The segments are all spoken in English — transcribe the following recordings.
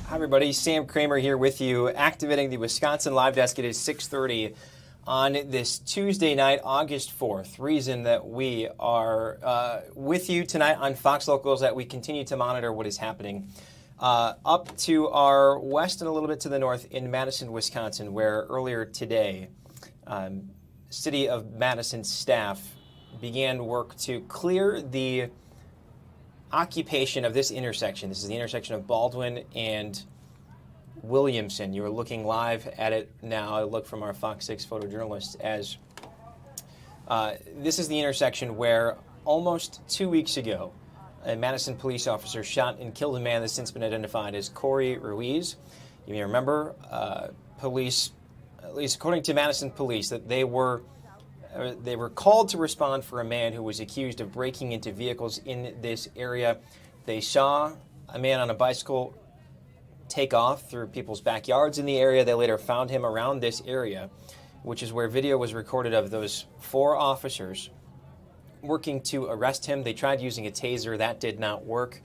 Hi everybody, Sam Kramer here with you, activating the Wisconsin Live Desk. It is 6:30 on this Tuesday night, August 4th. Reason that we are with you tonight on Fox Locals, that we continue to monitor what is happening up to our west and a little bit to the north in Madison, Wisconsin, where earlier today, City of Madison staff began work to clear the occupation of this intersection. This is the intersection of Baldwin and Williamson. You're looking live at it now. I look from our Fox 6 photojournalists as this is the intersection where almost 2 weeks ago, a Madison police officer shot and killed a man that's since been identified as Corey Ruiz. You may remember police, at least according to Madison police, that they were called to respond for a man who was accused of breaking into vehicles in this area. They saw a man on a bicycle take off through people's backyards in the area. They later found him around this area, which is where video was recorded of those 4 officers working to arrest him. They tried using a taser. That did not work.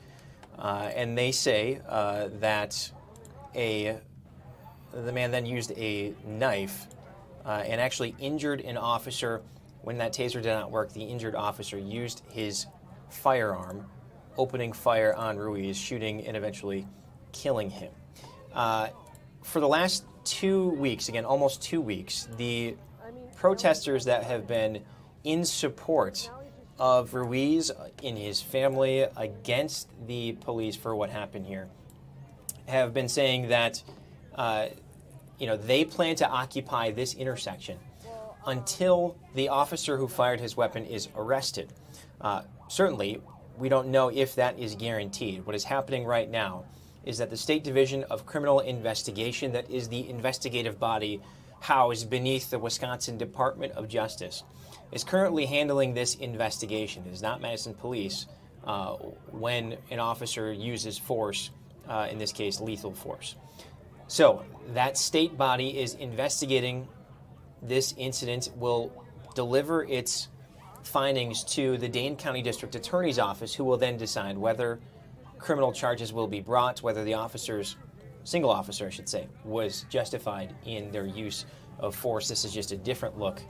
And they say that the man then used a knife and actually injured an officer. When that taser did not work, the injured officer used his firearm, opening fire on Ruiz, shooting and eventually killing him. For the last 2 weeks, again, almost 2 weeks, the protesters that have been in support of Ruiz and his family against the police for what happened here have been saying that they plan to occupy this intersection until the officer who fired his weapon is arrested. Certainly, we don't know if that is guaranteed. What is happening right now is that the State Division of Criminal Investigation, that is the investigative body housed beneath the Wisconsin Department of Justice, is currently handling this investigation. It is not Madison Police when an officer uses force, in this case lethal force. So that state body is investigating this incident, will deliver its findings to the Dane County District Attorney's Office, who will then decide whether criminal charges will be brought, whether the single officer, I should say, was justified in their use of force. This is just a different look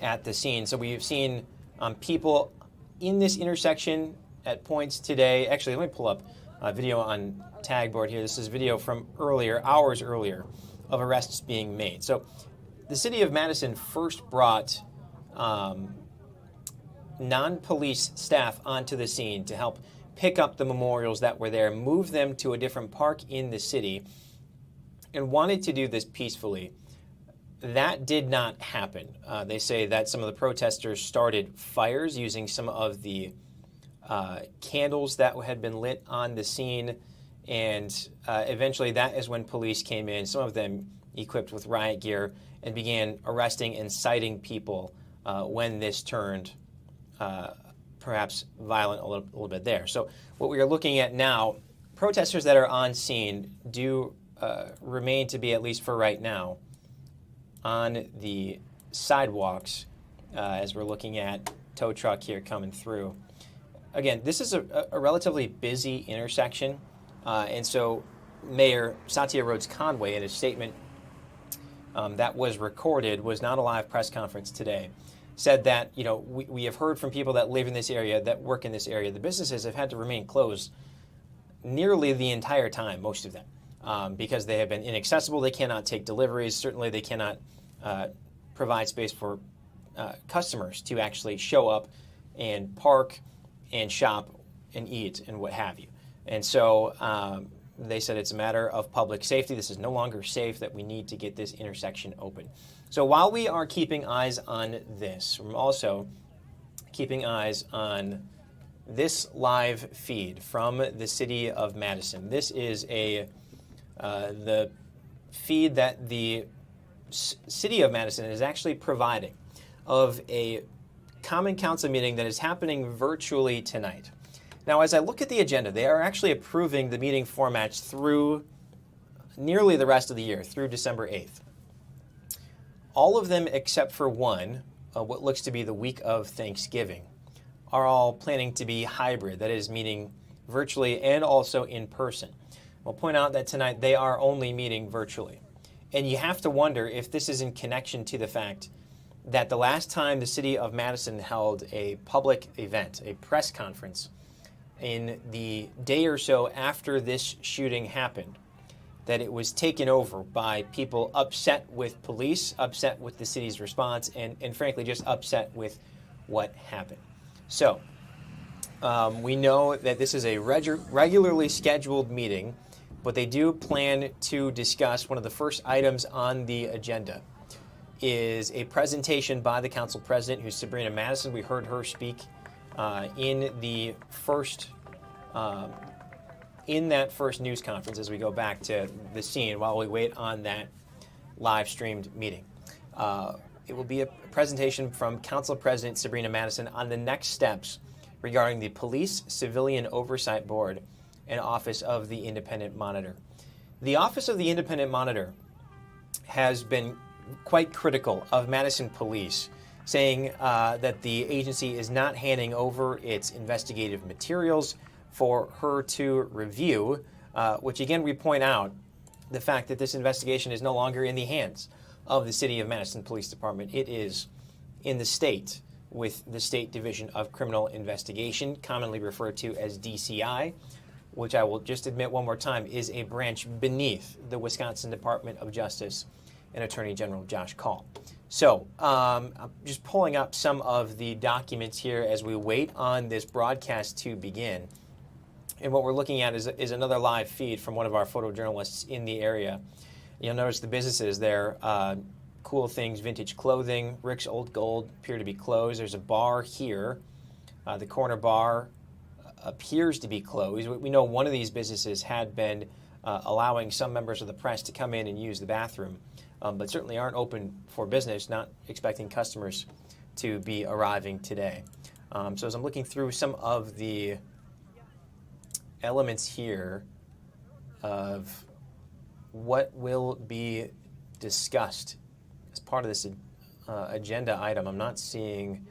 at the scene. So we've seen people in this intersection at points today. Actually, let me pull up a video on tag board here. This is video from hours earlier, of arrests being made. So the city of Madison first brought non-police staff onto the scene to help pick up the memorials that were there, move them to a different park in the city, and wanted to do this peacefully. That did not happen. They say that some of the protesters started fires using some of the candles that had been lit on the scene, and eventually that is when police came in, some of them equipped with riot gear, and began arresting and citing people when this turned perhaps violent a little bit there. So what we are looking at now, protesters that are on scene do remain to be, at least for right now, on the sidewalks as we're looking at tow truck here coming through. Again, this is a relatively busy intersection, and so Mayor Satya Rhodes Conway, in a statement that was recorded, was not a live press conference today, said that we have heard from people that live in this area, that work in this area. The businesses have had to remain closed nearly the entire time, most of them, because they have been inaccessible. They cannot take deliveries. Certainly they cannot provide space for customers to actually show up and park and shop and eat and what have you. And so they said it's a matter of public safety. This is no longer safe, that we need to get this intersection open. So while we are keeping eyes on this, we're also keeping eyes on this live feed from the city of Madison. This is the feed that the city of Madison is actually providing of a Common Council meeting that is happening virtually tonight. Now, as I look at the agenda, they are actually approving the meeting formats through nearly the rest of the year, through December 8th. All of them except for one, what looks to be the week of Thanksgiving, are all planning to be hybrid, that is, meeting virtually and also in person. We'll point out that tonight they are only meeting virtually. And you have to wonder if this is in connection to the fact that the last time the city of Madison held a public event, a press conference, in the day or so after this shooting happened, that it was taken over by people upset with police, upset with the city's response, and frankly just upset with what happened. So we know that this is a regularly scheduled meeting, but they do plan to discuss one of the first items on the agenda is a presentation by the council president, who's Sabrina Madison. We heard her speak in that first news conference as we go back to the scene while we wait on that live streamed meeting. It will be a presentation from Council President Sabrina Madison on the next steps regarding the Police Civilian Oversight Board and Office of the Independent Monitor. The Office of the Independent Monitor has been quite critical of Madison Police, saying that the agency is not handing over its investigative materials for her to review, which again we point out the fact that this investigation is no longer in the hands of the City of Madison Police Department. It is in the state with the State Division of Criminal Investigation, commonly referred to as DCI, which I will just admit one more time is a branch beneath the Wisconsin Department of Justice and Attorney General Josh Kaul. So I'm just pulling up some of the documents here as we wait on this broadcast to begin. And what we're looking at is another live feed from one of our photojournalists in the area. You'll notice the businesses there, Cool Things Vintage Clothing, Rick's Old Gold appear to be closed. There's a bar here. The corner bar appears to be closed. We know one of these businesses had been allowing some members of the press to come in and use the bathroom, but certainly aren't open for business, not expecting customers to be arriving today. So as I'm looking through some of the elements here of what will be discussed as part of this agenda item, I'm not seeing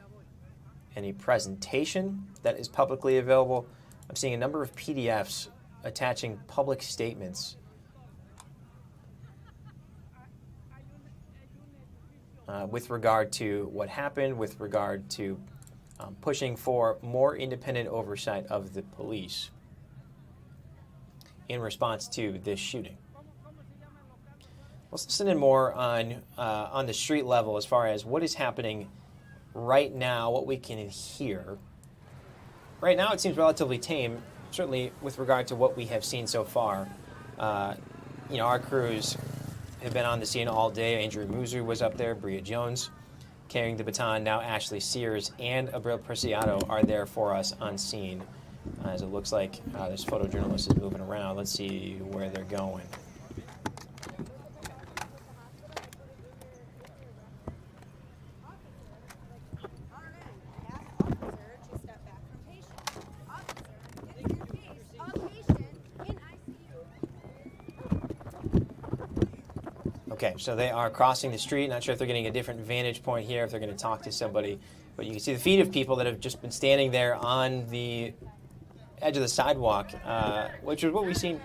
any presentation that is publicly available. I'm seeing a number of PDFs attaching public statements with regard to what happened, with regard to pushing for more independent oversight of the police in response to this shooting. Let's listen in more on the street level as far as what is happening right now, what we can hear. Right now it seems relatively tame, certainly with regard to what we have seen so far. Our crews have been on the scene all day. Andrew Muser was up there, Bria Jones carrying the baton. Now Ashley Sears and Abril Preciado are there for us on scene. As it looks like this photojournalist is moving around. Let's see where they're going. Okay, so they are crossing the street. Not sure if they're getting a different vantage point here, if they're going to talk to somebody. But you can see the feet of people that have just been standing there on the edge of the sidewalk, which is what we've seen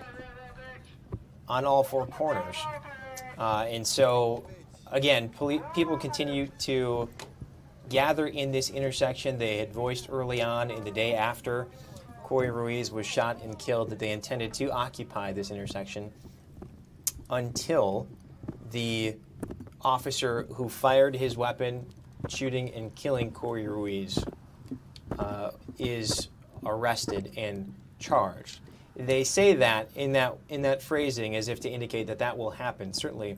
on all four corners. And so, again, people continue to gather in this intersection. They had voiced early on in the day after Corey Ruiz was shot and killed that they intended to occupy this intersection until the officer who fired his weapon, shooting and killing Corey Ruiz, is arrested and charged. They say that in that phrasing as if to indicate that that will happen. Certainly,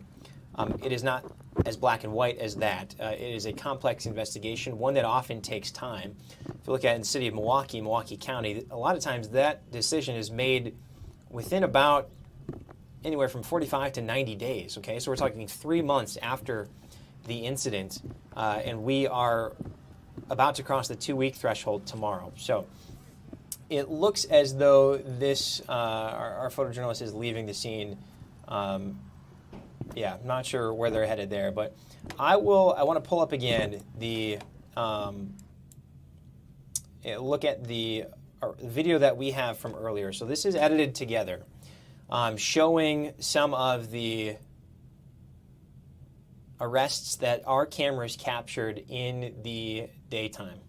it is not as black and white as that. It is a complex investigation, one that often takes time. If you look at it in the city of Milwaukee, Milwaukee County, a lot of times that decision is made within about anywhere from 45 to 90 days. Okay, so we're talking 3 months after the incident, and we are about to cross the 2-week threshold tomorrow. So it looks as though this our photojournalist is leaving the scene. Yeah, I'm not sure where they're headed there, but I want to pull up again the look at the video that we have from earlier. So this is edited together showing some of the arrests that our cameras captured in the daytime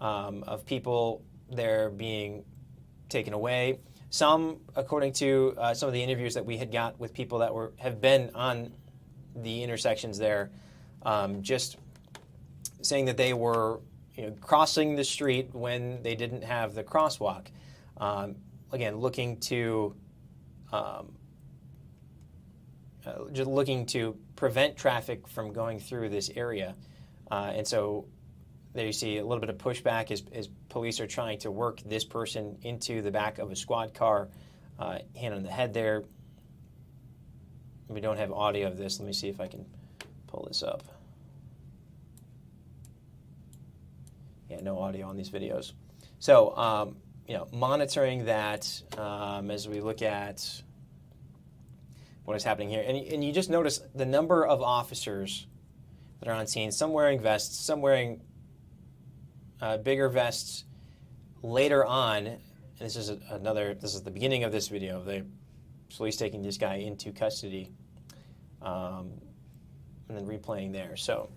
of people there being taken away. Some, according to some of the interviews that we had got with people that have been on the intersections there, just saying that they were crossing the street when they didn't have the crosswalk. Again, looking to just looking to prevent traffic from going through this area. And so there you see a little bit of pushback as police are trying to work this person into the back of a squad car, hand on the head there. We don't have audio of this. Let me see if I can pull this up. Yeah, no audio on these videos. So, monitoring that as we look at what is happening here. And you just notice the number of officers that are on scene, some wearing vests, some wearing bigger vests. Later on, and this is the beginning of this video of the police taking this guy into custody, and then replaying there. So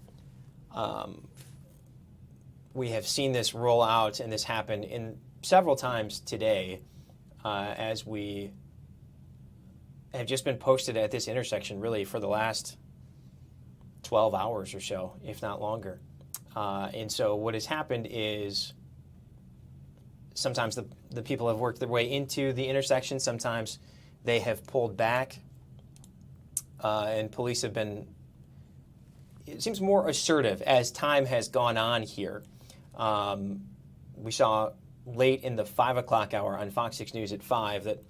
we have seen this roll out and this happen in several times today as we have just been posted at this intersection really for the last 12 hours or so, if not longer. And so what has happened is sometimes the people have worked their way into the intersection. Sometimes they have pulled back, and police have been, it seems, more assertive as time has gone on here. We saw late in the 5 o'clock hour on Fox 6 News at 5 that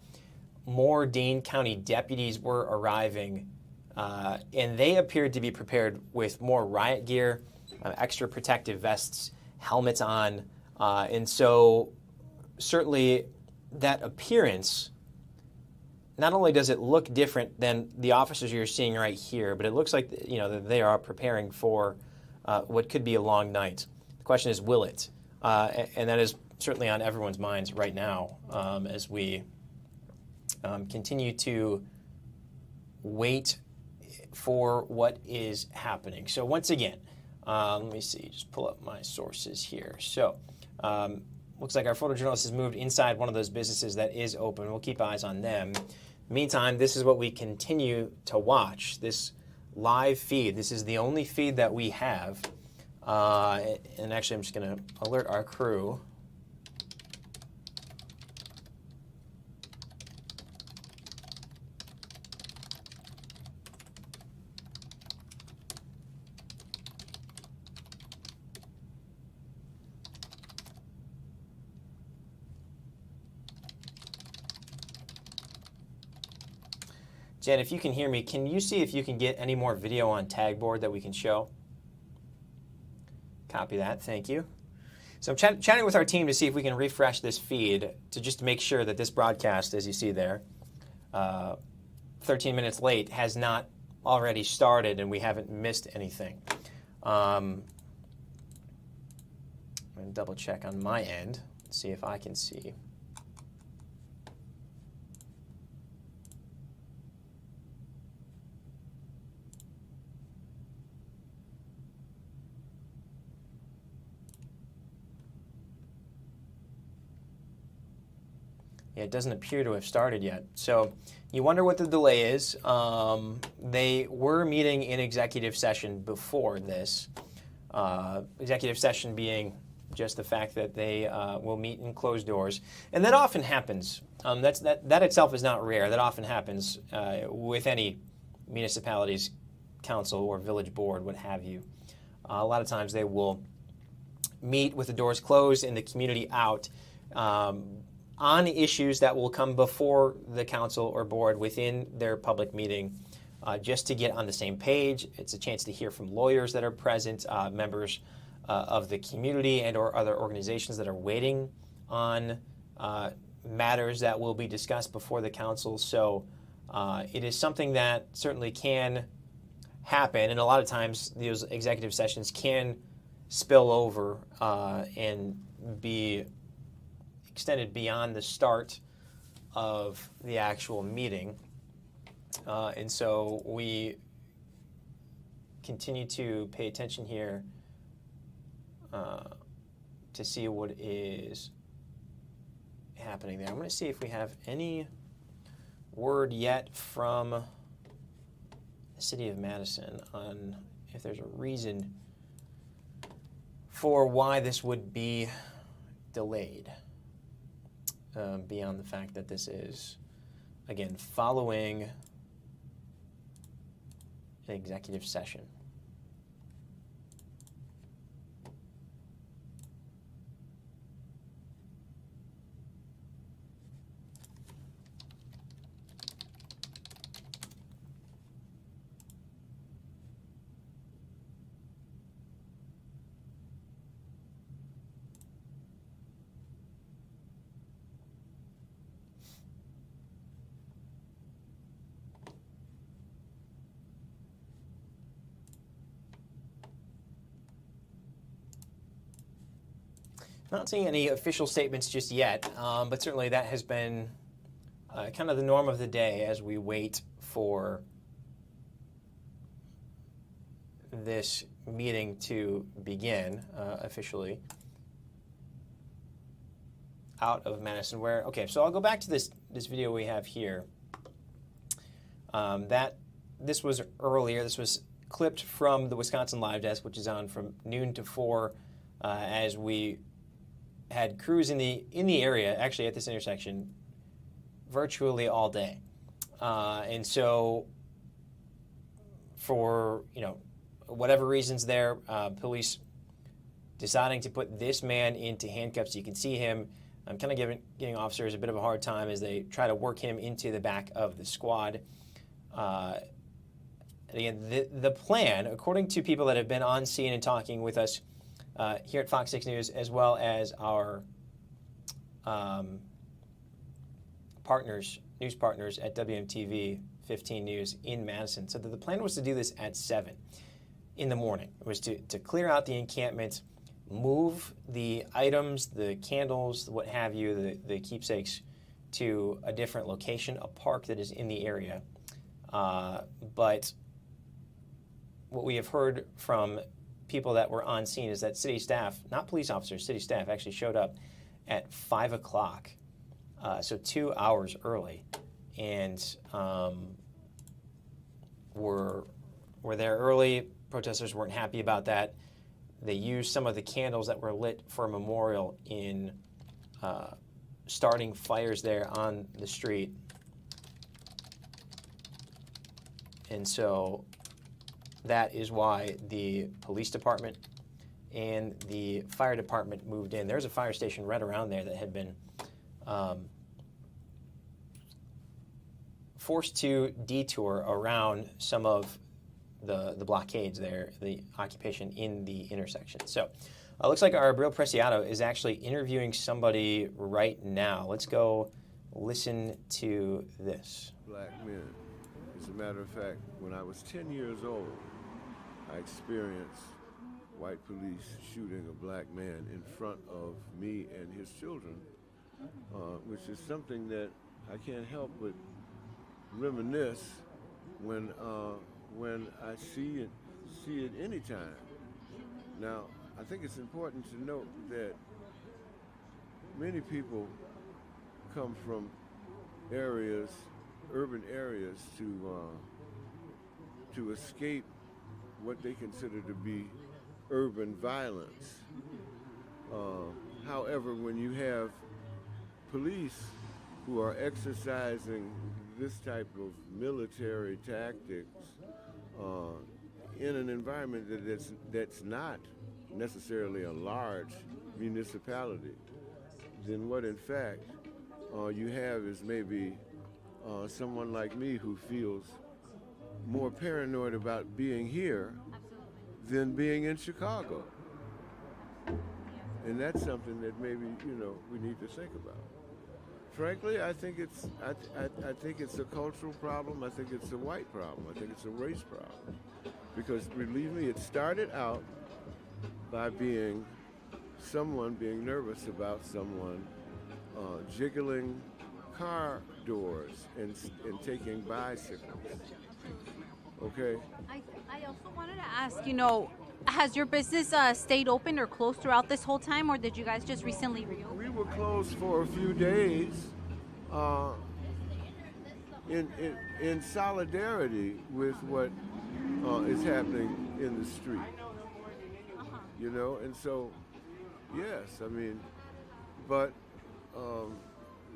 more Dane County deputies were arriving, and they appeared to be prepared with more riot gear, extra protective vests, helmets on, and so certainly that appearance, not only does it look different than the officers you're seeing right here, but it looks like that they are preparing for what could be a long night. The question is, will it? And that is certainly on everyone's minds right now as we continue to wait for what is happening. So once again, let me see, just pull up my sources here. So looks like our photojournalist has moved inside one of those businesses that is open. We'll keep eyes on them. Meantime, this is what we continue to watch, this live feed. This is the only feed that we have. And actually, I'm just going to alert our crew. Jen, if you can hear me, can you see if you can get any more video on Tagboard that we can show? Copy that, thank you. So I'm chatting with our team to see if we can refresh this feed to just make sure that this broadcast, as you see there, 13 minutes late, has not already started and we haven't missed anything. I'm going to double check on my end, see if I can see. Yeah, it doesn't appear to have started yet. So you wonder what the delay is. They were meeting in executive session before this. Executive session being just the fact that they will meet in closed doors. And that often happens. That itself is not rare. That often happens with any municipality's council or village board, what have you. A lot of times they will meet with the doors closed and the community out on issues that will come before the council or board within their public meeting, just to get on the same page. It's a chance to hear from lawyers that are present, members of the community and or other organizations that are waiting on matters that will be discussed before the council. So it is something that certainly can happen, and a lot of times those executive sessions can spill over and be extended beyond the start of the actual meeting. And so we continue to pay attention here to see what is happening there. I'm going to see if we have any word yet from the city of Madison on if there's a reason for why this would be delayed, beyond the fact that this is, again, following an executive session. Not seeing any official statements just yet, but certainly that has been kind of the norm of the day as we wait for this meeting to begin officially out of Madison. Okay, so I'll go back to this video we have here. This was earlier. This was clipped from the Wisconsin Live Desk, which is on from noon to 4 as we had crews in the area, actually at this intersection, virtually all day. And so for, whatever reasons there, police deciding to put this man into handcuffs. You can see him kind of giving officers a bit of a hard time as they try to work him into the back of the squad. And again, the plan, according to people that have been on scene and talking with us here at Fox 6 News, as well as our news partners at WMTV 15 News in Madison, said that the plan was to do this at 7 in the morning. It was to clear out the encampment, move the items, the candles, what have you, the keepsakes, to a different location, a park that is in the area. But what we have heard from people that were on scene is that city staff, not police officers, city staff actually showed up at 5 o'clock, so 2 hours early, and were there early. Protesters weren't happy about that. They used some of the candles that were lit for a memorial in starting fires there on the street. And so that is why the police department and the fire department moved in. There's a fire station right around there that had been forced to detour around some of the blockades there, the occupation in the intersection. So it looks like our Abril Preciado is actually interviewing somebody right now. Let's go listen to this. Black men. As a matter of fact, when I was 10 years old, I experienced white police shooting a black man in front of me and his children, which is something that I can't help but reminisce when I see it anytime. Now, I think it's important to note that many people come from areas, urban areas, to escape what they consider to be urban violence. However, when you have police who are exercising this type of military tactics in an environment that's not necessarily a large municipality, then what in fact you have is maybe someone like me who feels more paranoid about being here than being in Chicago. And that's something that maybe, we need to think about. Frankly, I think it's a cultural problem. I think it's a white problem. I think it's a race problem. Because believe me, it started out by someone being nervous about someone jiggling car doors and taking bicycles. Okay? I also wanted to ask, has your business stayed open or closed throughout this whole time, or did you guys just recently reopen? We were closed for a few days in solidarity with what is happening in the street. And so, yes, I mean, but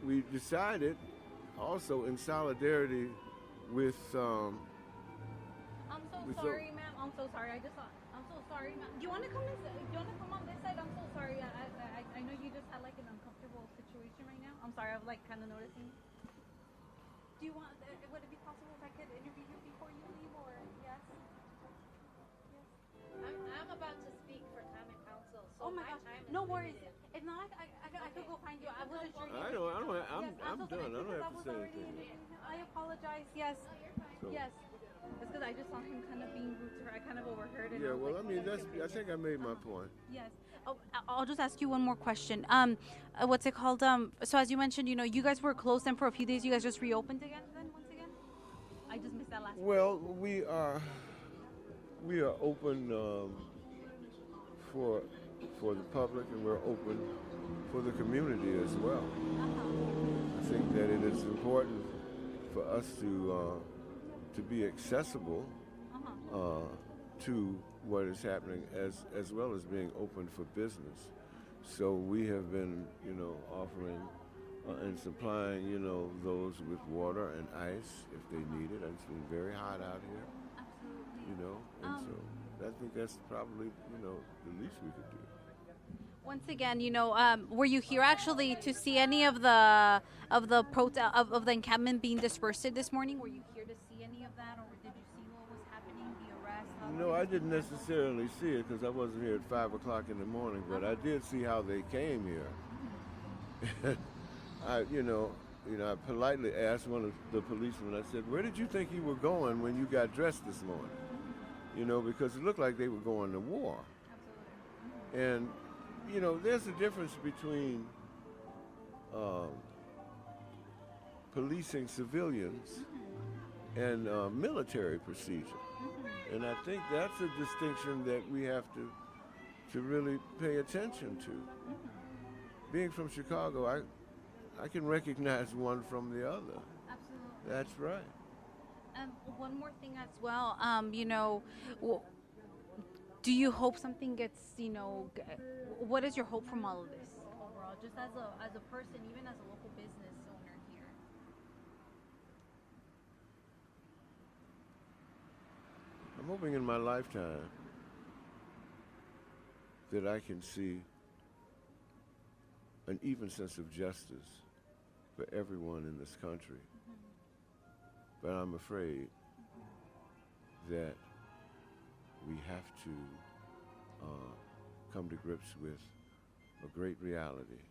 we decided also in solidarity with I'm so sorry, ma'am. I'm so sorry. I'm so sorry, ma'am. Do you want to come on this side? I'm so sorry. I know you just had like an uncomfortable situation right now. I'm sorry. I'm like kind of noticing. Do you want? Would it be possible if I could interview you before you leave, or yes? I'm about to speak for Common Council. So Oh my gosh. No worries. If not, I could go find you. I wasn't sure. I'm done. I don't have to say anything. I apologize. Yes. So, Yes. It's because I just saw him kind of being rude to her. I kind of overheard it. yeah, well, I mean, I think I made my point. Yes. Oh, I'll just ask you one more question. What's it called? So as you mentioned, you guys were closed then for a few days. You guys just reopened again then once again? I just missed that last one. Well, we are open for the public, and we're open for the community as well. I think that it is important for us to be accessible to what is happening, as well as being open for business. So we have been, offering and supplying, those with water and ice if they need it. And it's been very hot out here. Absolutely. And so I think that's probably, the least we could do. Once again, were you here actually to see any of the encampment being dispersed this morning? Were you here to see any of that, or did you see what was happening, the arrest? No, I didn't necessarily see it because I wasn't here at 5 o'clock in the morning, but I did see how they came here. I politely asked one of the policemen, I said, where did you think you were going when you got dressed this morning? Because it looked like they were going to war. Absolutely. And, there's a difference between policing civilians and military procedure. And I think that's a distinction that we have to really pay attention to. Being from Chicago, I can recognize one from the other. Absolutely. That's right. One more thing as well, do you hope something gets, what is your hope from all of this overall, just as a person, even as a local business owner here? I'm hoping in my lifetime that I can see an even sense of justice for everyone in this country. But I'm afraid that we have to come to grips with a great reality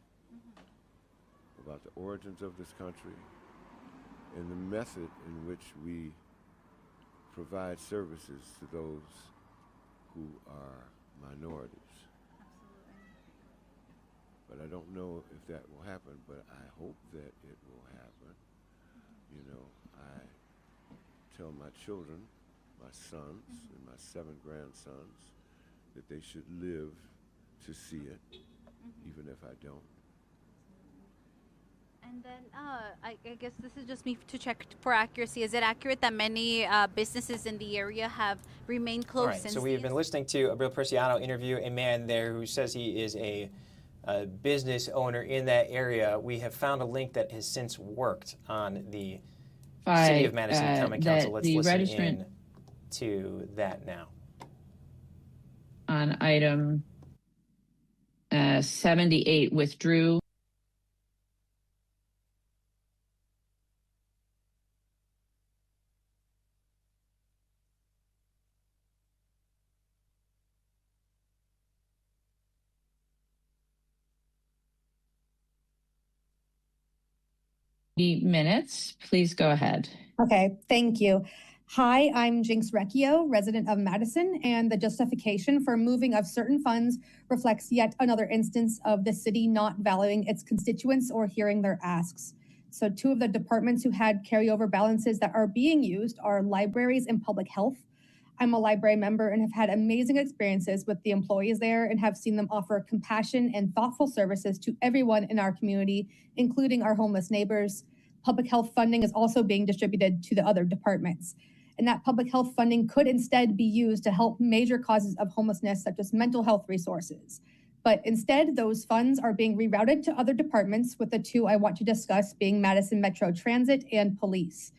about the origins of this country and the method in which we provide services to those who are minorities. But I don't know if that will happen, but I hope that it will happen. I tell my children, my sons and my 7 grandsons, that they should live to see it, even if I don't. And then I guess this is just me to check for accuracy. Is it accurate that many businesses in the area have remained closed? All right, so we've been listening to Abril Preciado interview a man there who says he is a business owner in that area. We have found a link that has since worked on the City of Madison Common Council. Let's listen in to that now. On item 78 withdrew. Minutes, please go ahead. Okay, thank you. Hi, I'm Jinx Recchio, resident of Madison, and the justification for moving of certain funds reflects yet another instance of the city not valuing its constituents or hearing their asks. So two of the departments who had carryover balances that are being used are libraries and public health. I'm a library member and have had amazing experiences with the employees there and have seen them offer compassion and thoughtful services to everyone in our community, including our homeless neighbors. Public health funding is also being distributed to the other departments. And that public health funding could instead be used to help major causes of homelessness, such as mental health resources. But instead, those funds are being rerouted to other departments, with the two I want to discuss being Madison Metro Transit and Police.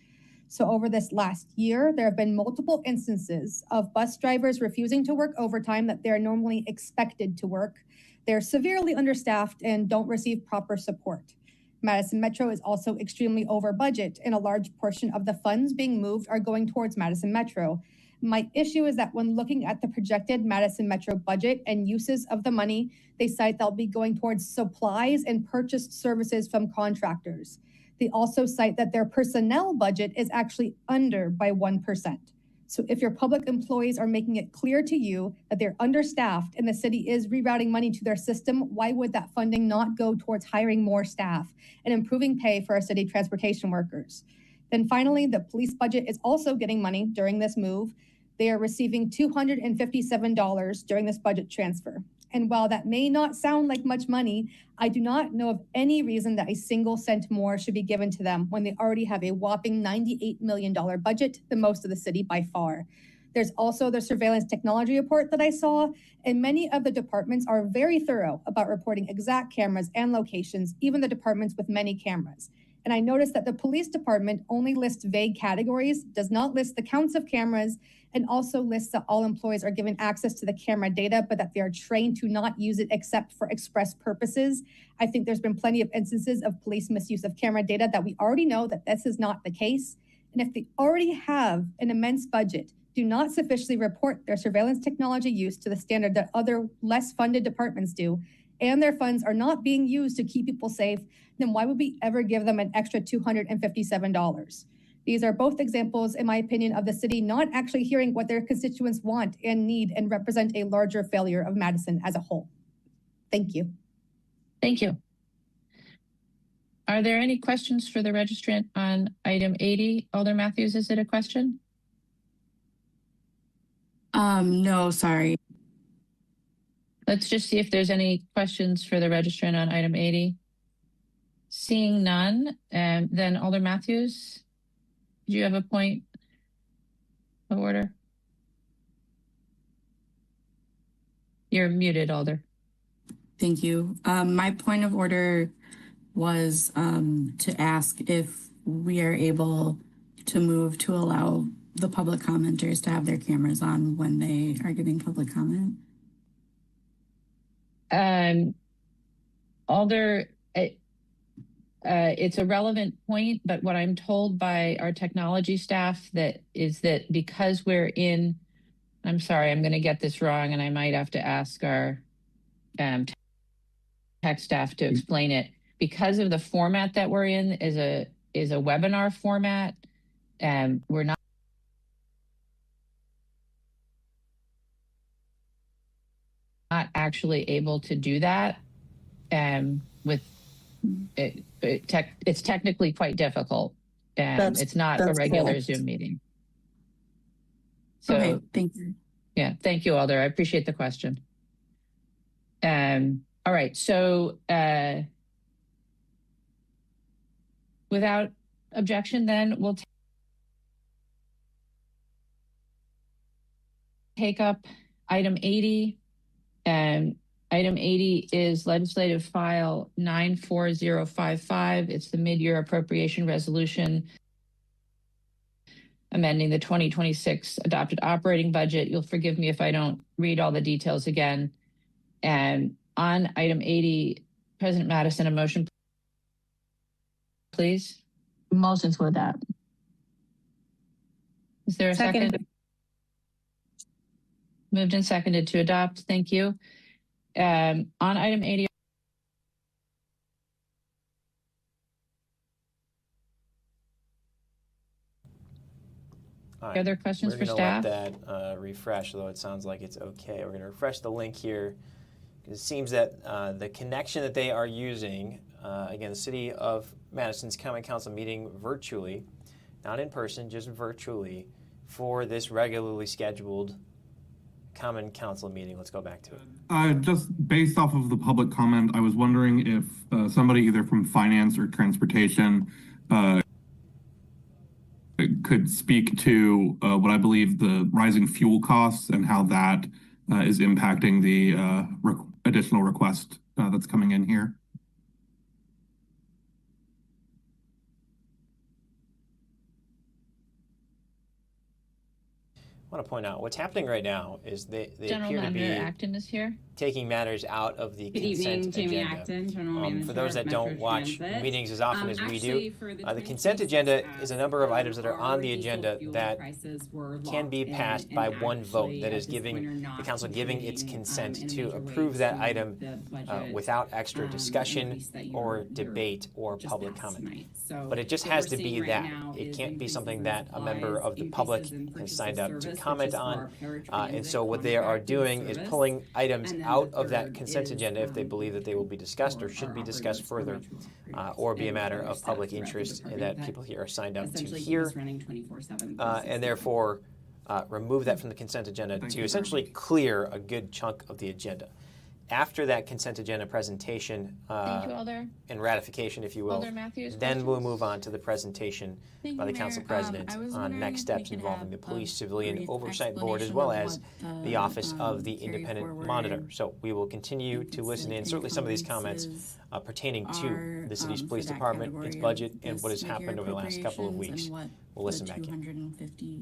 So over this last year, there have been multiple instances of bus drivers refusing to work overtime that they're normally expected to work. They're severely understaffed and don't receive proper support. Madison Metro is also extremely over budget, and a large portion of the funds being moved are going towards Madison Metro. My issue is that when looking at the projected Madison Metro budget and uses of the money, they cite they'll be going towards supplies and purchased services from contractors. They also cite that their personnel budget is actually under by 1%. So if your public employees are making it clear to you that they're understaffed and the city is rerouting money to their system, why would that funding not go towards hiring more staff and improving pay for our city transportation workers? Then finally, the police budget is also getting money during this move. They are receiving $257 during this budget transfer. And while that may not sound like much money, I do not know of any reason that a single cent more should be given to them when they already have a whopping $98 million budget, the most of the city by far. There's also the surveillance technology report that I saw, and many of the departments are very thorough about reporting exact cameras and locations, even the departments with many cameras. And I noticed that the police department only lists vague categories, does not list the counts of cameras, and also lists that all employees are given access to the camera data, but that they are trained to not use it except for express purposes. I think there's been plenty of instances of police misuse of camera data that we already know that this is not the case. And if they already have an immense budget, do not sufficiently report their surveillance technology use to the standard that other less funded departments do, and their funds are not being used to keep people safe, then why would we ever give them an extra $257? These are both examples, in my opinion, of the city not actually hearing what their constituents want and need and represent a larger failure of Madison as a whole. Thank you. Thank you. Are there any questions for the registrant on item 80? Alder Matthews, is it a question? No, sorry. Let's just see if there's any questions for the registrant on item 80. Seeing none, then Alder Matthews, do you have a point of order? You're muted, Alder. Thank you. My point of order was to ask if we are able to move to allow the public commenters to have their cameras on when they are giving public comment. Alder, it's a relevant point, but what I'm told by our technology staff is that because we're in, I'm sorry, I'm going to get this wrong, and I might have to ask our tech staff to explain it. Because of the format that we're in is a webinar format, we're not actually able to do that with it. It's technically quite difficult. It's not a regular correct. Zoom meeting. So, okay, thank you. Yeah, thank you, Alder. I appreciate the question. All right, so without objection, then we'll take up item 80. Item 80 is legislative file 94055. It's the mid-year appropriation resolution amending the 2026 adopted operating budget. You'll forgive me if I don't read all the details again. And on item 80, President Madison, a motion, please. Motion to adopt. Is there a second? Moved and seconded to adopt. Thank you. On item 80, right. Other questions for staff? We're going to let that refresh, though it sounds like it's okay. We're going to refresh the link here. It seems that the connection that they are using Again, the City of Madison's Common Council meeting virtually, not in person, just virtually, for this regularly scheduled Common Council meeting. Let's go back to it. Just based off of the public comment, I was wondering if somebody either from finance or transportation could speak to what I believe the rising fuel costs and how that is impacting the additional request that's coming in here. I want to point out what's happening right now is they General appear to be Manager Acton is here. taking matters out of the Good consent evening, Jamie agenda. Acton, General Manager For those that of don't Metro watch Transit. meetings as often as we do, For the Twin consent Peaks, agenda is a as number of items that are on the diesel agenda fuel that prices were can be locked passed in, by and one vote. actually, That at is this giving point are not the council giving its contributing, consent in a to major approve way that to item the budget, without extra discussion increase that or you're debate or just public passed comment. tonight. So But it just what has we're to be seeing right that. now It is can't be increases something in that a member supplies, of the public increases in has purchase signed of up to service, comment such as on. for our And so what they are paratransit doing is service. pulling items And then out the of that third consent is, agenda if they believe that they will be discussed or should be discussed further, or be a matter of public interest that people here are signed up to hear, and therefore remove that from the consent agenda to essentially clear a good chunk of the agenda. After that consent agenda presentation Thank you, Alder. and ratification, if you will, Alder Matthews, then we'll questions? move on to the presentation Thank by the you, council Mayor. president I was on wondering next if we steps could involving have the Police a Civilian brief Oversight Board as explanation well of as what the Office of the carry Independent forward Monitor. So we will continue to listen in. Certainly some of these comments encumbrances pertaining to are, the city's for police that department, its category budget, of and what has this mid-year happened over the last couple of weeks. appropriations and We'll what listen the back in.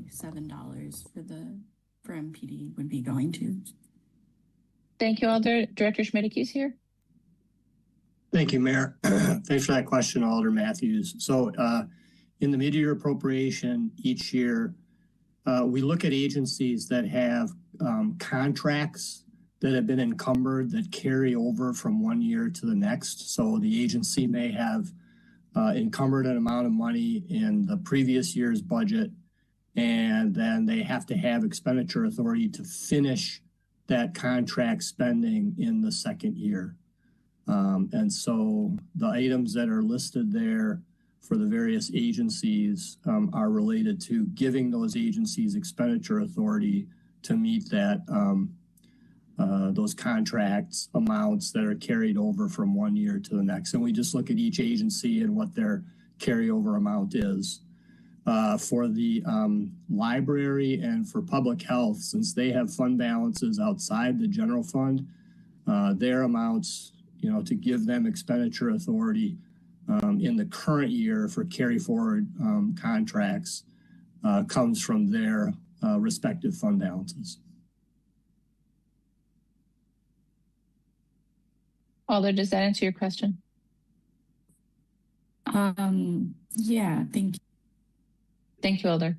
$257 for MPD would be going to. Thank you, Alder. Director Schmidtke's here. Thank you, Mayor. Thanks for that question, Alder Matthews. So in the mid-year appropriation each year, we look at agencies that have contracts that have been encumbered that carry over from one year to the next. So the agency may have encumbered an amount of money in the previous year's budget, and then they have to have expenditure authority to finish that contract spending in the second year. And so the items that are listed there for the various agencies are related to giving those agencies expenditure authority to meet that those contracts amounts that are carried over from one year to the next. And we just look at each agency and what their carryover amount is. For the library and for public health, since they have fund balances outside the general fund, their amounts, to give them expenditure authority in the current year for carry forward contracts comes from their respective fund balances. Alder, does that answer your question? Yeah, thank you. Thank you, Alder.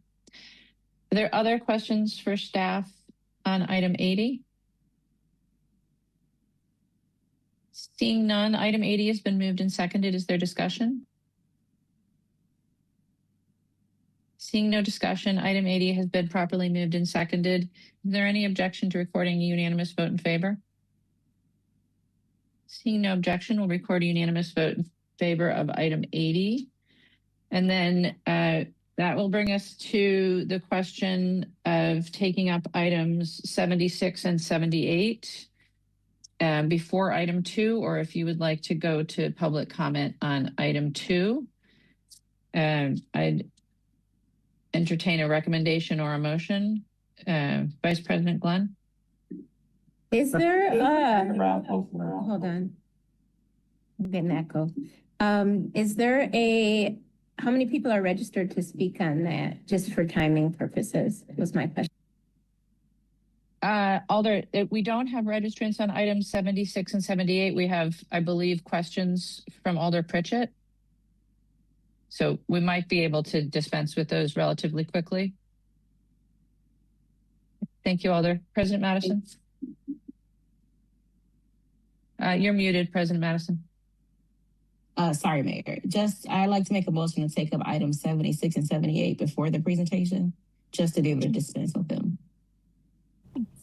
Are there other questions for staff on item 80? Seeing none, item 80 has been moved and seconded. Is there discussion? Seeing no discussion, item 80 has been properly moved and seconded. Is there any objection to recording a unanimous vote in favor? Seeing no objection, we'll record a unanimous vote in favor of item 80. And then that will bring us to the question of taking up items 76 and 78 before item 2, or if you would like to go to public comment on item 2. I'd entertain a recommendation or a motion. Vice President Glenn? Is there hold on. I'm getting an echo. Is there how many people are registered to speak on that, just for timing purposes, was my question. Alder, we don't have registrants on items 76 and 78. We have, I believe, questions from Alder Pritchett. So we might be able to dispense with those relatively quickly. Thank you, Alder. President Madison? You're muted, President Madison. Sorry, Mayor. I'd like to make a motion to take up items 76 and 78 before the presentation, just to be able to dispense with them.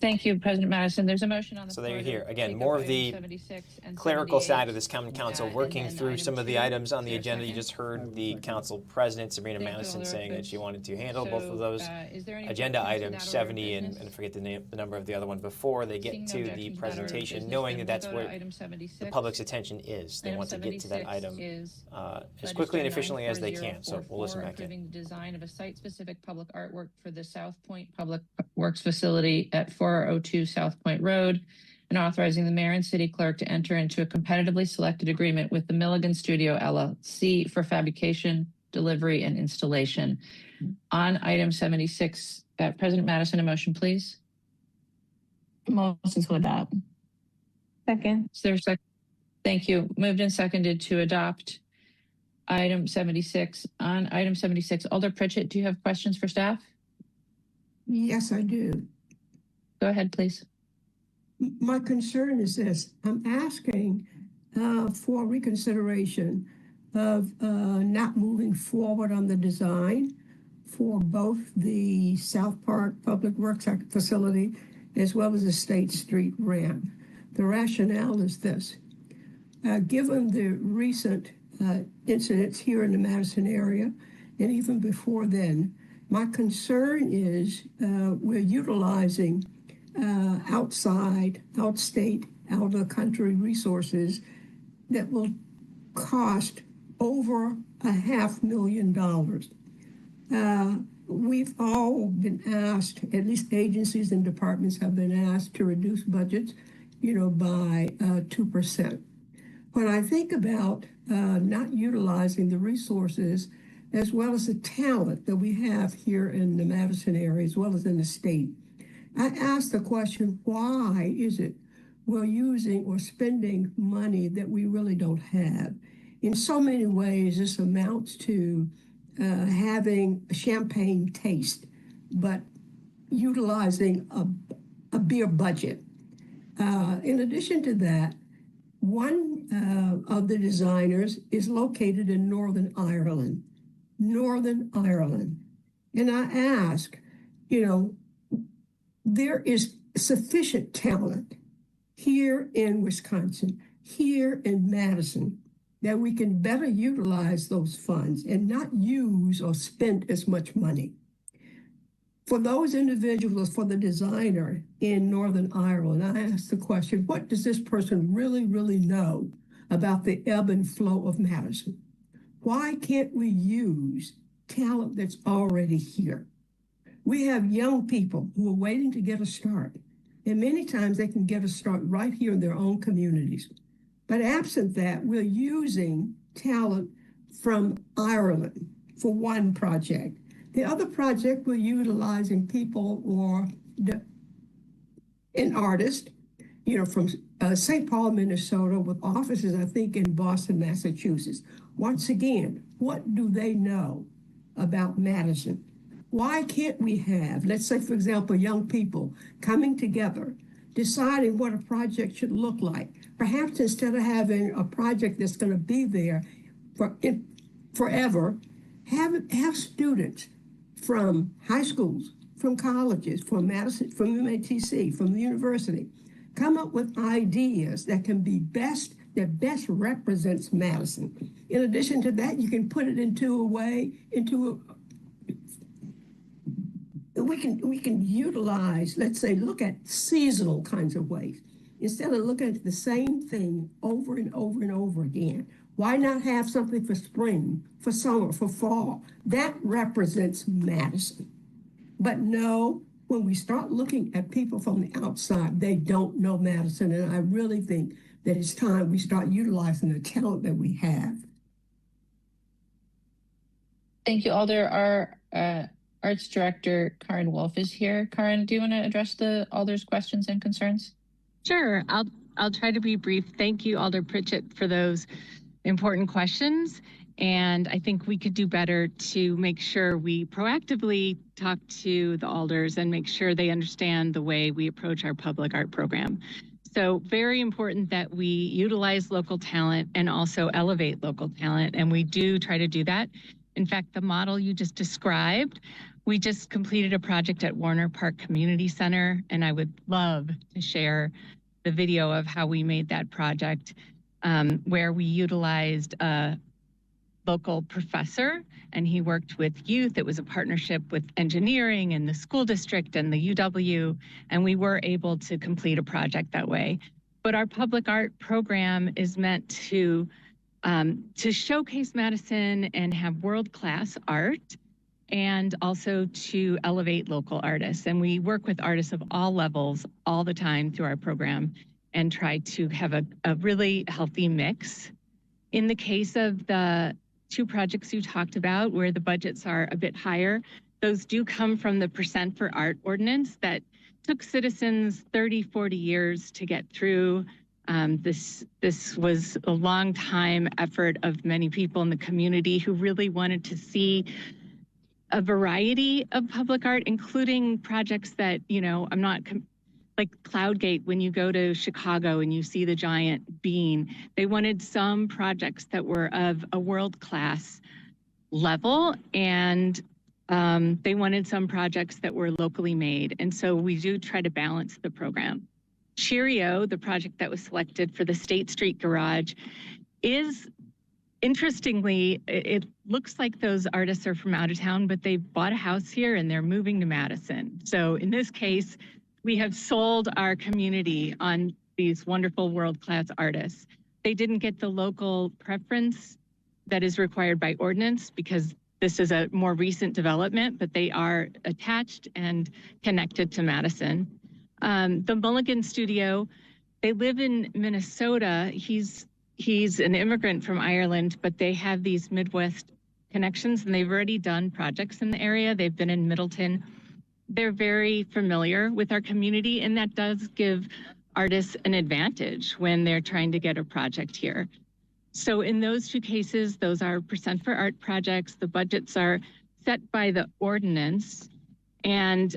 Thank you, President Madison. There's a motion on the So floor. there you hear. Again, take more up of the 76 and clerical 78, side of this Common Council, working and then through item some of the 2. items on Is the there a agenda. You second? just heard the Council President, Sabrina Thank you, Madison, Alder saying that she wanted to handle both of So, those is there any agenda objections to items, that order of 70 and business? forget the number of the other ones before they Seeing get no to the objection to that order of presentation, business, knowing then that that's we'll go to where item 76. the public's attention is. They Item want to get to that 76 item is as quickly and registered efficiently as they can. So we'll listen 94044, back in. approving the design of a site-specific public artwork for the South Point Public Works Facility at 402 South Point Road, and authorizing the mayor and city clerk to enter into a competitively selected agreement with the Milligan Studio LLC for fabrication, delivery, and installation. On item 76, President Madison, a motion, please. Motion to adopt. Second. Is there a second? Thank you. Moved and seconded to adopt item 76. On item 76, Alder Pritchett, do you have questions for staff? Yes, I do. Go ahead, please. My concern is this. I'm asking for reconsideration of not moving forward on the design for both the South Park Public Works Facility as well as the State Street ramp. The rationale is this. Given the recent incidents here in the Madison area, and even before then, my concern is we're utilizing outside, outstate, out of the country resources that will cost over $500,000. We've all been asked, at least agencies and departments have been asked to reduce budgets, by 2%. When I think about not utilizing the resources as well as the talent that we have here in the Madison area, as well as in the state, I ask the question, why is it we're using or spending money that we really don't have? In so many ways, this amounts to having a champagne taste, but utilizing a beer budget. In addition to that, one of the designers is located in Northern Ireland. And I ask, there is sufficient talent here in Wisconsin, here in Madison, that we can better utilize those funds and not use or spend as much money. For those individuals, for the designer in Northern Ireland, I ask the question, what does this person really, really know about the ebb and flow of Madison? Why can't we use talent that's already here? We have young people who are waiting to get a start, and many times they can get a start right here in their own communities. But absent that, we're using talent from Ireland for one project. The other project, we're utilizing people or an artist, from St. Paul, Minnesota, with offices, I think, in Boston, Massachusetts. Once again, what do they know about Madison? Why can't we have, let's say, for example, young people coming together, deciding what a project should look like? Perhaps instead of having a project that's going to be there forever, have students from high schools, from colleges, from Madison, from MATC, from the university, come up with ideas that can be best represents Madison. In addition to that, you can put it we can utilize, let's say, look at seasonal kinds of ways. Instead of looking at the same thing over and over and over again, why not have something for spring, for summer, for fall? That represents Madison. But no, when we start looking at people from the outside, they don't know Madison. And I really think that it's time we start utilizing the talent that we have. Thank you, Alder. Our Arts Director, Karen Wolf, is here. Karen, do you want to address the Alder's questions and concerns? Sure. I'll try to be brief. Thank you, Alder Pritchett, for those important questions. And I think we could do better to make sure we proactively talk to the alders and make sure they understand the way we approach our public art program. So very important that we utilize local talent and also elevate local talent. And we do try to do that. In fact, the model you just described We just completed a project at Warner Park Community Center, and I would love to share the video of how we made that project, where we utilized a local professor, and he worked with youth. It was a partnership with engineering and the school district and the UW, and we were able to complete a project that way. But our public art program is meant to showcase Madison and have world-class art, and also to elevate local artists. And we work with artists of all levels all the time through our program and try to have a really healthy mix. In the case of the 2 projects you talked about where the budgets are a bit higher, those do come from the Percent for Art ordinance that took citizens 30, 40 years to get through. This was a long time effort of many people in the community who really wanted to see a variety of public art, including projects that, I'm not like Cloudgate. When you go to Chicago and you see the giant bean, they wanted some projects that were of a world-class level, and they wanted some projects that were locally made. And so we do try to balance the program. Cheerio, the project that was selected for the State Street Garage, is, interestingly, it looks like those artists are from out of town, but they bought a house here and they're moving to Madison. So in this case, we have sold our community on these wonderful world-class artists. They didn't get the local preference that is required by ordinance because this is a more recent development, but they are attached and connected to Madison. The Mulligan Studio, they live in Minnesota. He's an immigrant from Ireland, but they have these Midwest connections, and they've already done projects in the area. They've been in Middleton. They're very familiar with our community, and that does give artists an advantage when they're trying to get a project here. So in those 2 cases, those are Percent for Art projects. The budgets are set by the ordinance, and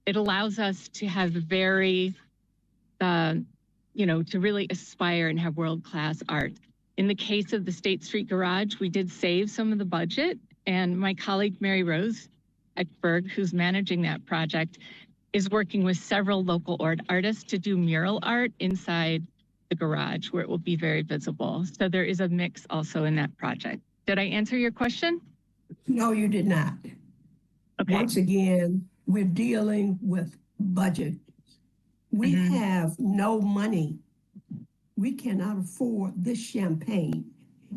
it allows us to have very, to really aspire and have world-class art. In the case of the State Street Garage, we did save some of the budget, and my colleague, Mary Rose Eckberg, who's managing that project, is working with several local artists to do mural art inside the garage where it will be very visible. So there is a mix also in that project. Did I answer your question? No, you did not. Okay. Once again, we're dealing with budget. We have no money. We cannot afford this champagne.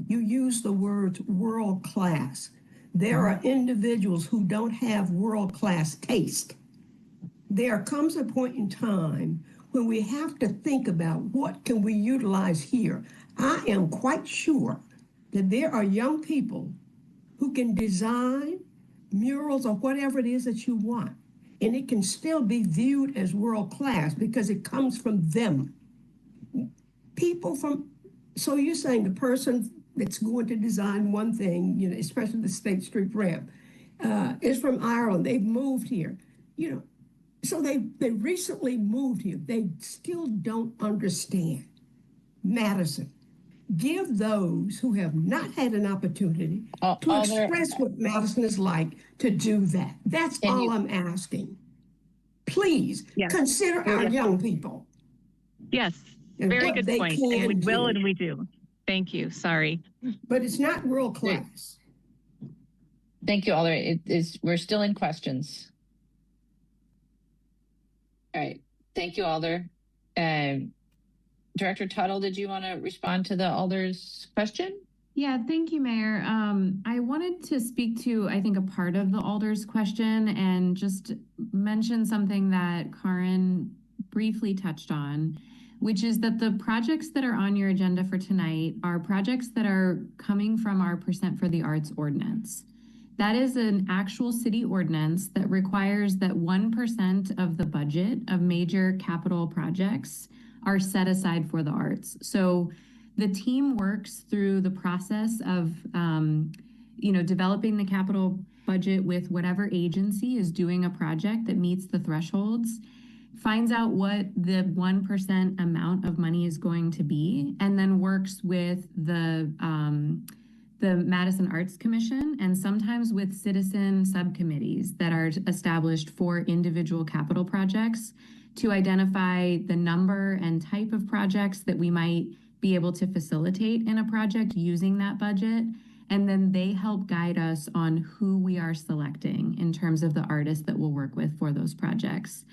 You use the words world class. There are individuals who don't have world-class taste. There comes a point in time when we have to think about what can we utilize here. I am quite sure that there are young people who can design murals or whatever it is that you want, and it can still be viewed as world-class because it comes from them. So you're saying the person that's going to design one thing, especially the State Street ramp, is from Ireland. They've moved here, So they recently moved here. They still don't understand Madison. Give those who have not had an opportunity to express what Madison is like to do that. That's all I'm asking. Please consider our young people. Yes, very good point. And we will and we do. Thank you. Sorry. But it's not world class. Thank you, Alder. We're still in questions. All right. Thank you, Alder. Director Tuttle, did you want to respond to the Alder's question? Yeah, thank you, Mayor. I wanted to speak to, I think, a part of the Alder's question and just mention something that Karin briefly touched on, which is that the projects that are on your agenda for tonight are projects that are coming from our Percent for the Arts ordinance. That is an actual city ordinance that requires that 1% of the budget of major capital projects are set aside for the arts. So the team works through the process of, developing the capital budget with whatever agency is doing a project that meets the thresholds, finds out what the 1% amount of money is going to be, and then works with the the Madison Arts Commission and sometimes with citizen subcommittees that are established for individual capital projects to identify the number and type of projects that we might be able to facilitate in a project using that budget. And then they help guide us on who we are selecting in terms of the artists that we'll work with for those projects.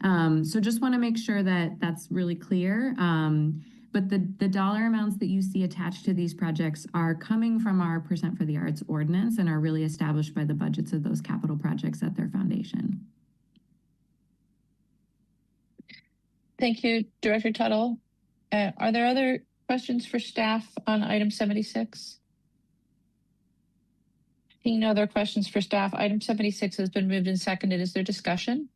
So just want to make sure that that's really clear. But the dollar amounts that you see attached to these projects are coming from our Percent for the Arts ordinance and are really established by the budgets of those capital projects at their foundation. Thank you, Director Tuttle. Are there other questions for staff on item 76? Seeing no other questions for staff, item 76 has been moved and seconded. Is there discussion?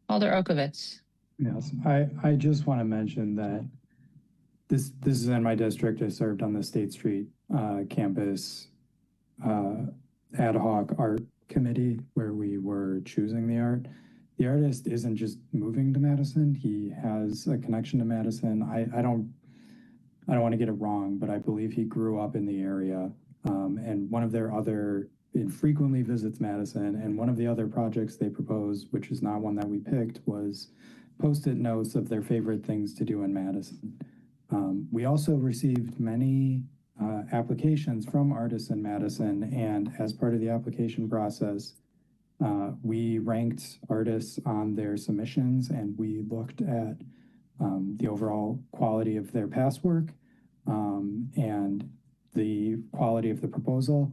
Alder Okovitz. Yes, I just want to mention that this is in my district. I served on the State Street campus ad hoc art committee where we were choosing the art. The artist isn't just moving to Madison. He has a connection to Madison. I don't want to get it wrong, but I believe he grew up in the area. And one of their other, it frequently visits Madison, and one of the other projects they proposed, which is not one that we picked, was Post-it notes of their favorite things to do in Madison. We also received many applications from artists in Madison, and as part of the application process, we ranked artists on their submissions, and we looked at the overall quality of their past work and the quality of the proposal.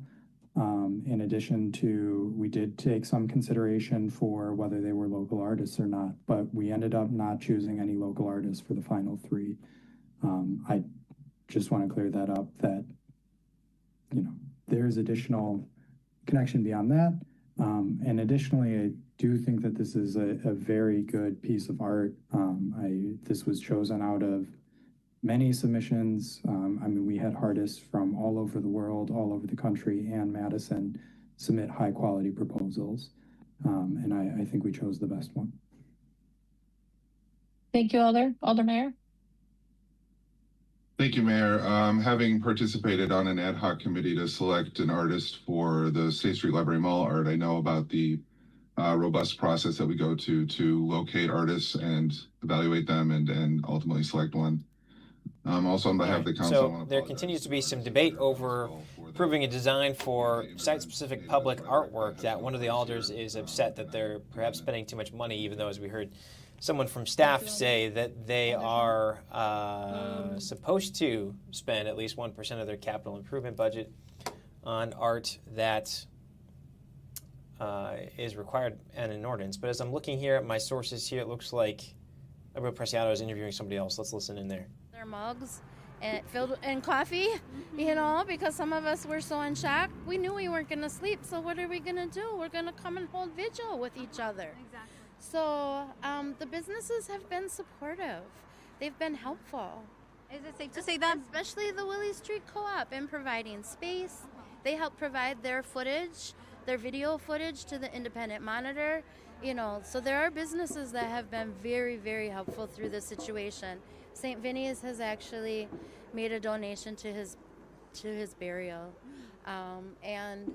In addition to, we did take some consideration for whether they were local artists or not, but we ended up not choosing any local artists for the final three. I just want to clear that up, that, you know, there's additional connection beyond that. And additionally, I do think that this is a very good piece of art. This was chosen out of many submissions. I mean, we had artists from all over the world, all over the country, and Madison submit high quality proposals. And I think we chose the best one. Thank you, Alder Mayor. Thank you, Mayor. Having participated on an ad hoc committee to select an artist for the State Street Library Mall art, I know about the robust process that we go to locate artists and evaluate them and ultimately select one. Also, on behalf of the council, so there continues to be some debate over approving a design for site-specific public artwork that one of the alders is upset that they're perhaps spending too much money, even though, as we heard someone from staff say, that they are supposed to spend at least 1% of their capital improvement budget on art that is required in an ordinance. But as I'm looking here at my sources here, it looks like Gabriel Preciado is interviewing somebody else. Let's listen in there. Their mugs and filled in coffee, you know, because some of us were so in shock. We knew we weren't going to sleep, so what are we going to do? We're going to come and hold vigil with each other. Exactly. So the businesses have been supportive. They've been helpful. Is it safe to say that? Especially the Willie Street Co-op in providing space. They help provide their footage, their video footage to the Independent Monitor. You know, so there are businesses that have been very, very helpful through this situation. St. Vinny's has actually made a donation to his burial, and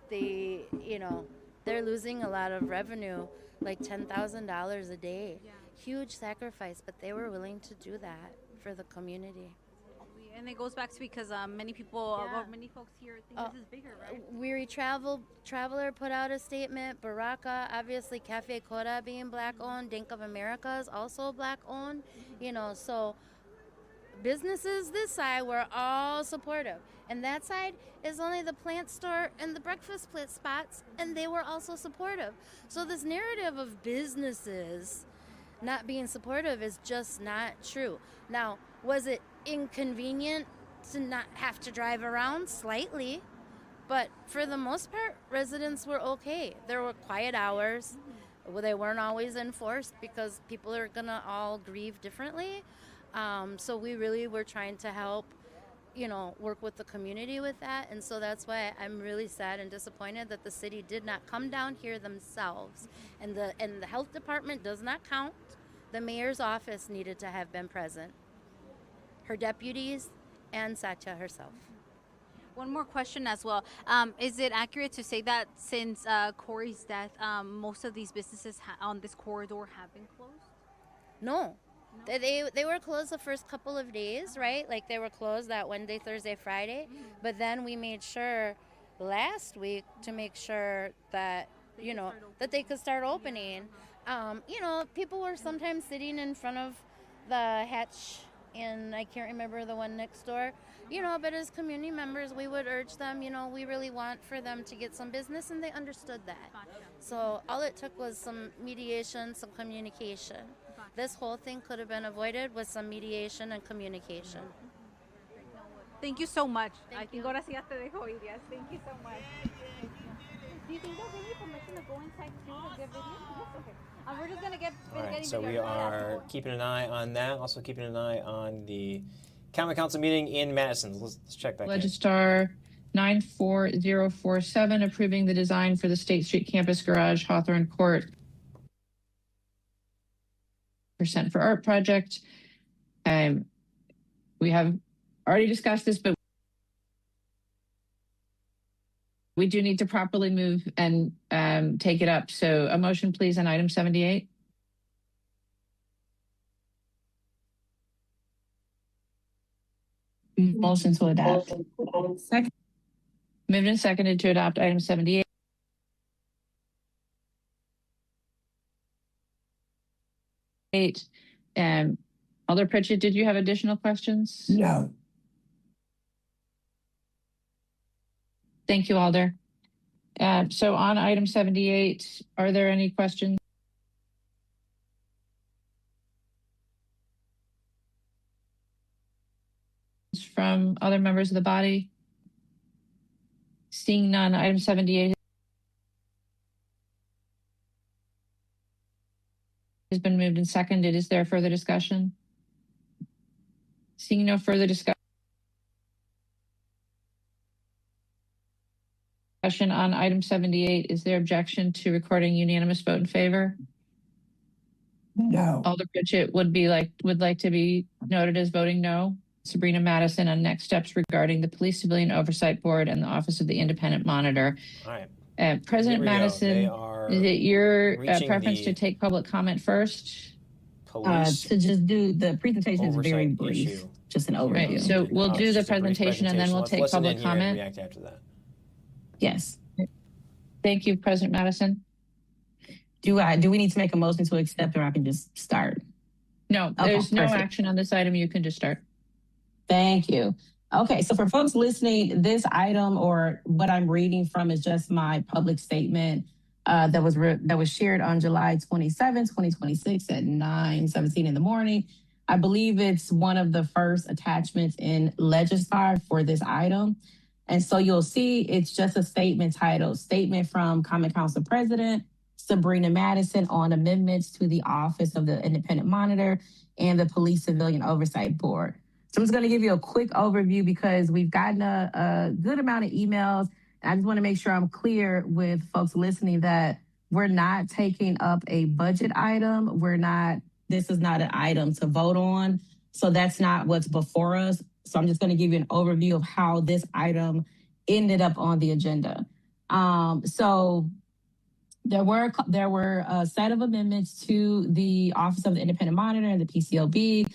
they, you know, they're losing a lot of revenue, like $10,000 a day. Yeah. Huge sacrifice, but they were willing to do that for the community. And it goes back to because many people, many folks here think this is bigger, right? Weary Traveler put out a statement. Baraka, obviously Cafe Coda being black owned. Dink of America is also black owned. You know, so businesses this side were all supportive. And that side is only the plant store and the breakfast place spots, and they were also supportive. So this narrative of businesses not being supportive is just not true. Now, was it inconvenient to not have to drive around? Slightly, but for the most part, residents were okay. There were quiet hours. They weren't always enforced because people are gonna all grieve differently. So we really were trying to help, you know, work with the community with that. And so that's why I'm really sad and disappointed that the city did not come down here themselves. And the health department does not count. The mayor's office needed to have been present. Her deputies and Satya herself. One more question as well. Is it accurate to say that since Corey's death, most of these businesses on this corridor have been closed? No. They were closed the first couple of days, right? Like they were closed that Wednesday, Thursday, Friday. But then we made sure last week to make sure that, you know, that they could start opening. You know, people were sometimes sitting in front of the hatch, and I can't remember the one next door, you know, but as community members, we would urge them, you know, we really want for them to get some business, and they understood that. So all it took was some mediation, some communication. This whole thing could have been avoided with some mediation and communication. Thank you so much. I think ahora sí ya te dejo ir, yes. Thank you so much. Do you think they'll give me permission to go inside too to get video? Yes, okay. We're just gonna get. All right, so we are keeping an eye on that. Also keeping an eye on the Common Council meeting in Madison. Let's check back. Legistar 94047 approving the design for the State Street Campus Garage Hawthorne Court % for art project. We have already discussed this, but we do need to properly move and take it up. So a motion, please, on item 78. Motion to adopt. Second. Moved and seconded to adopt item 78. Alder Pritchett, did you have additional questions? No. Thank you, Alder. So on item 78, are there any questions? From other members of the body? Seeing none, item 78 has been moved and seconded. Is there further discussion? Seeing no further discussion on item 78, is there objection to recording unanimous vote in favor? No. Alder Pritchett would like to be noted as voting no. Sabrina Madison on next steps regarding the Police Civilian Oversight Board and the Office of the Independent Monitor. All right. President Madison, is it your preference to take public comment first? To just do the presentation is very brief, issue. just an overview. Right, so we'll do the presentation and then we'll take public comment. React after that. Yes. Thank you, President Madison. Do we need to make a motion to accept, or I can just start? No, Okay, there's no perfect. action on this item. You can just start. Thank you. Okay, so for folks listening, this item or what I'm reading from is just my public statement that was shared on July 27, 2026 at 9:17 in the morning. I believe it's one of the first attachments in Legistar for this item. And so you'll see it's just a statement titled Statement from Common Council President Sabrina Madison on amendments to the Office of the Independent Monitor and the Police Civilian Oversight Board. So I'm just going to give you a quick overview because we've gotten a good amount of emails. And I just want to make sure I'm clear with folks listening that we're not taking up a budget item. This is not an item to vote on. So that's not what's before us. So I'm just going to give you an overview of how this item ended up on the agenda. So there were a set of amendments to the Office of the Independent Monitor and the PCOB.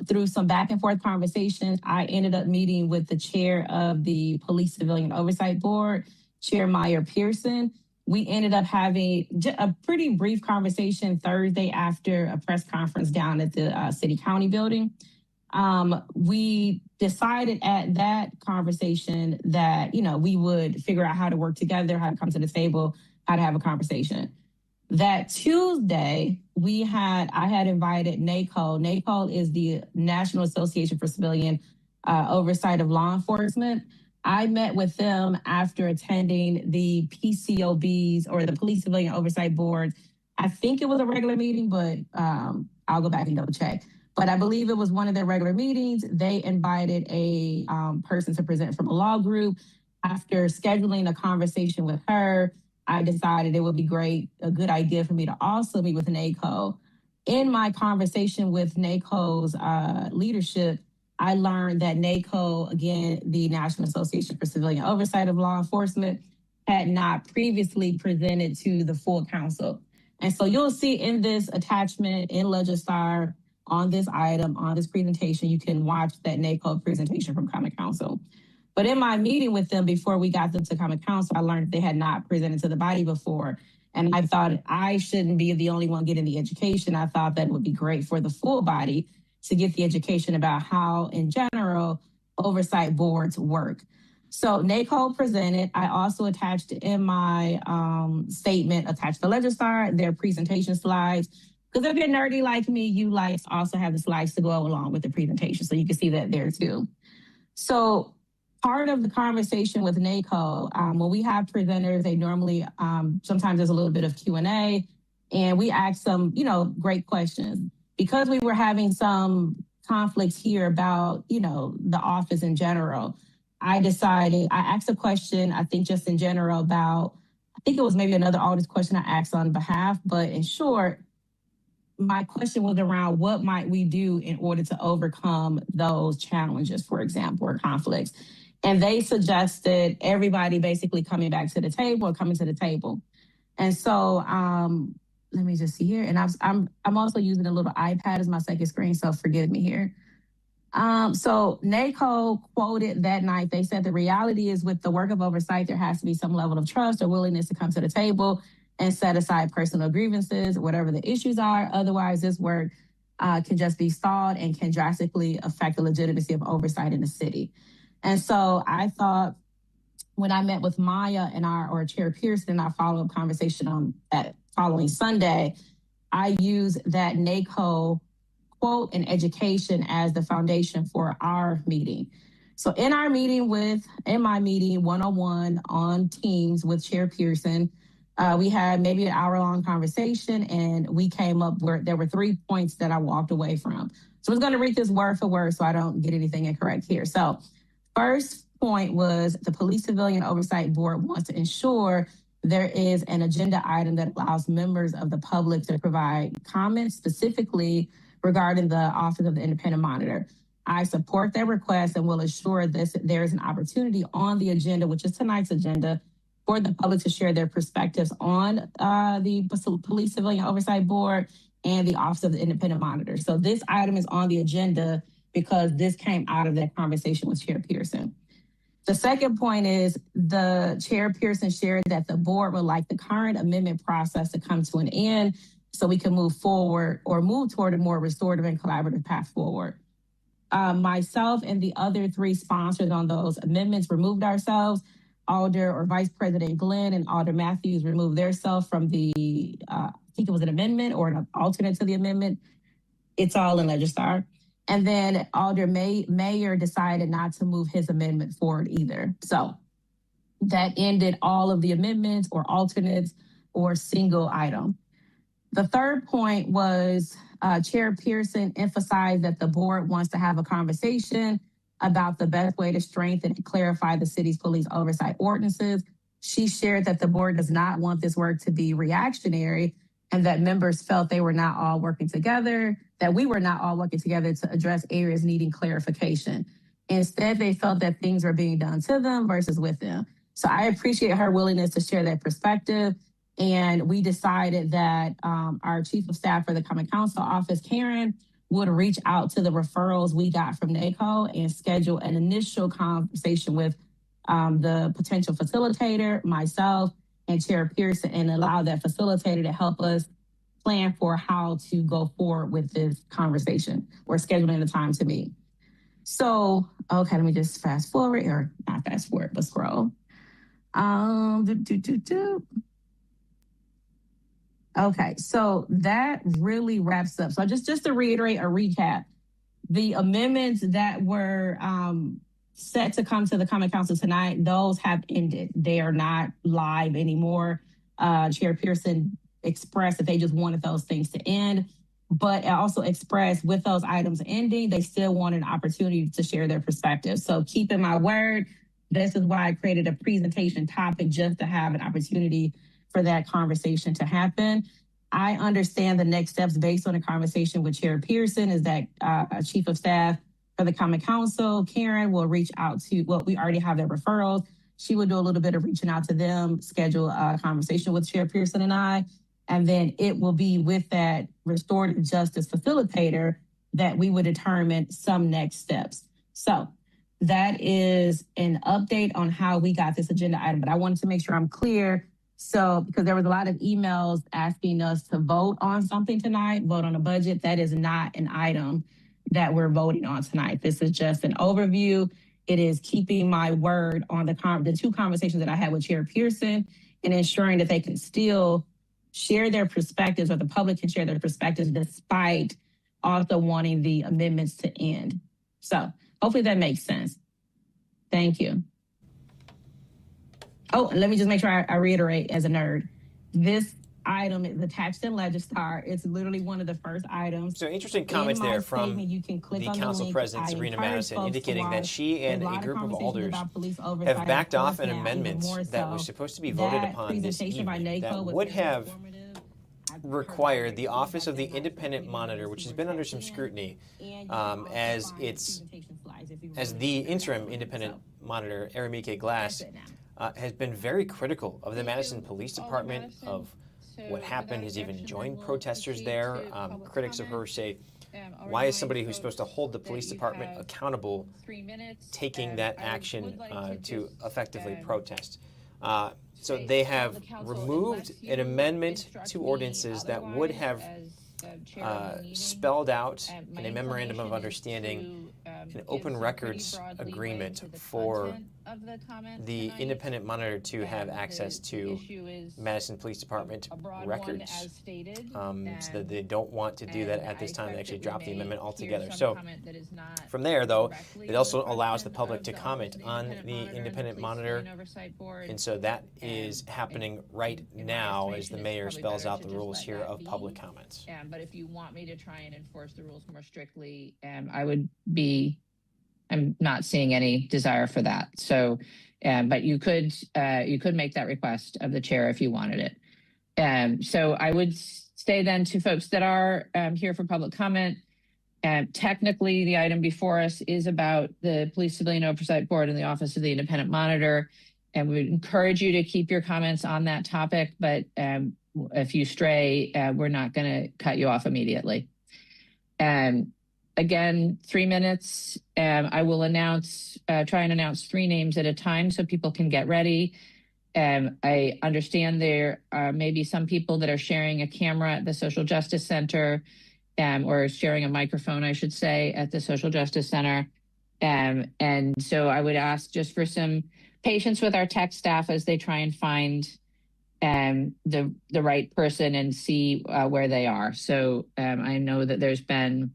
Through some back and forth conversations, I ended up meeting with the chair of the Police Civilian Oversight Board, Chair Meyer Pearson. We ended up having a pretty brief conversation Thursday after a press conference down at the City County building. We decided at that conversation that, we would figure out how to work together, how to come to the table, how to have a conversation. That Tuesday, I had invited NACO. NACO is the National Association for Civilian Oversight of Law Enforcement. I met with them after attending the PCOBs or the Police Civilian Oversight Board. I think it was a regular meeting, but I'll go back and double check. But I believe it was one of their regular meetings. They invited a person to present from a law group. After scheduling a conversation with her, I decided it would be a good idea for me to also meet with NACO. In my conversation with NACO's leadership, I learned that NACO, again, the National Association for Civilian Oversight of Law Enforcement, had not previously presented to the full council. And so you'll see in this attachment in Legistar on this item, on this presentation, you can watch that NACO presentation from Common Council. But in my meeting with them before we got them to Common Council, I learned they had not presented to the body before. And I thought I shouldn't be the only one getting the education. I thought that would be great for the full body to get the education about how, in general, oversight boards work. So NACO presented. I also attached in my statement, attached the Legistar, their presentation slides. Because if you're nerdy like me, you like also have the slides to go along with the presentation. So you can see that there too. So part of the conversation with NACO, when we have presenters, they normally, sometimes there's a little bit of Q&A, and we ask some, great questions. Because we were having some conflicts here about, the office in general, I asked a question, I think just in general about, I think it was maybe another audit question I asked on behalf, but in short, my question was around what might we do in order to overcome those challenges, for example, or conflicts. And they suggested everybody basically coming back to the table or coming to the table. And so let me just see here. And I'm also using a little iPad as my second screen, so forgive me here. So NACO quoted that night, they said the reality is with the work of oversight, there has to be some level of trust or willingness to come to the table and set aside personal grievances, whatever the issues are. Otherwise, this work can just be stalled and can drastically affect the legitimacy of oversight in the city. And so I thought when I met with Maya and or Chair Pearson in our follow-up conversation on that following Sunday, I used that NACO quote and education as the foundation for our meeting. So in my meeting one-on-one on Teams with Chair Pearson, we had maybe an hour-long conversation, and we came up where there were 3 points that I walked away from. So I was going to read this word for word so I don't get anything incorrect here. So first point was the Police Civilian Oversight Board wants to ensure there is an agenda item that allows members of the public to provide comments specifically regarding the Office of the Independent Monitor. I support that request and will ensure there is an opportunity on the agenda, which is tonight's agenda, for the public to share their perspectives on the Police Civilian Oversight Board and the Office of the Independent Monitor. So this item is on the agenda because this came out of that conversation with Chair Pearson. The second point is the Chair Pearson shared that the board would like the current amendment process to come to an end so we can move forward or move toward a more restorative and collaborative path forward. Myself and the other 3 sponsors on those amendments removed ourselves. Alder or Vice President Glenn and Alder Matthews removed themselves from the, I think it was an amendment or an alternate to the amendment. It's all in Legistar. And then Alder Mayer decided not to move his amendment forward either. So that ended all of the amendments or alternates or single item. The third point was Chair Pearson emphasized that the board wants to have a conversation about the best way to strengthen and clarify the city's police oversight ordinances. She shared that the board does not want this work to be reactionary and that members felt they were not all working together, that we were not all working together to address areas needing clarification. Instead, they felt that things were being done to them versus with them. So I appreciate her willingness to share that perspective. And we decided that our Chief of Staff for the Common Council office, Karen, would reach out to the referrals we got from NACO and schedule an initial conversation with the potential facilitator, myself, and Chair Pearson, and allow that facilitator to help us plan for how to go forward with this conversation or scheduling the time to meet. So, okay, let me just fast forward, or not fast forward, but scroll. Okay, so that really wraps up. So just to reiterate or recap, the amendments that were set to come to the Common Council tonight, those have ended. They are not live anymore. Chair Pearson expressed that they just wanted those things to end, but also expressed with those items ending, they still wanted an opportunity to share their perspective. So keep in my word, this is why I created a presentation topic, just to have an opportunity for that conversation to happen. I understand the next steps based on a conversation with Chair Pearson is that Chief of Staff for the Common Council. Karen will reach out to, well, we already have their referrals. She will do a little bit of reaching out to them, schedule a conversation with Chair Pearson and I, and then it will be with that restorative justice facilitator that we would determine some next steps. So that is an update on how we got this agenda item, but I wanted to make sure I'm clear. So, because there was a lot of emails asking us to vote on something tonight, vote on a budget. That is not an item that we're voting on tonight. This is just an overview. It is keeping my word on the two conversations that I had with Chair Pearson and ensuring that they can still share their perspectives, or the public can share their perspectives, despite also wanting the amendments to end. So hopefully that makes sense. Thank you. Oh, and let me just make sure I reiterate as a nerd. This item is attached in Legistar. It's literally one of the first items. So interesting comments there from the council president, Sabrina Madison, indicating that she and a group of alders have backed off an amendment that was supposed to be voted upon this evening that would have required the Office of the Independent Monitor, which has been under some scrutiny as the interim independent monitor, Aramike Glass, has been very critical of the Madison Police Department, of what happened, has even joined protesters there. Critics of her say, why is somebody who's supposed to hold the police department accountable taking that action to effectively protest? So they have removed an amendment to ordinances that would have spelled out in a memorandum of understanding an open records agreement for the independent monitor to have access to Madison Police Department records. So that they don't want to do that at this time. They actually dropped the amendment altogether. So from there, though, it also allows the public to comment on the independent monitor. And so that is happening right now as the mayor spells out the rules here of public comments. But if you want me to try and enforce the rules more strictly, I'm not seeing any desire for that. So, but you could make that request of the chair if you wanted it. So I would say then to folks that are here for public comment, technically the item before us is about the Police Civilian Oversight Board and the Office of the Independent Monitor. And we would encourage you to keep your comments on that topic, but if you stray, we're not going to cut you off immediately. Again, 3 minutes. I will try and announce 3 names at a time so people can get ready. I understand there may be some people that are sharing a camera at the Social Justice Center, or sharing a microphone, I should say, at the Social Justice Center. And so I would ask just for some patience with our tech staff as they try and find the right person and see where they are. So I know that there's been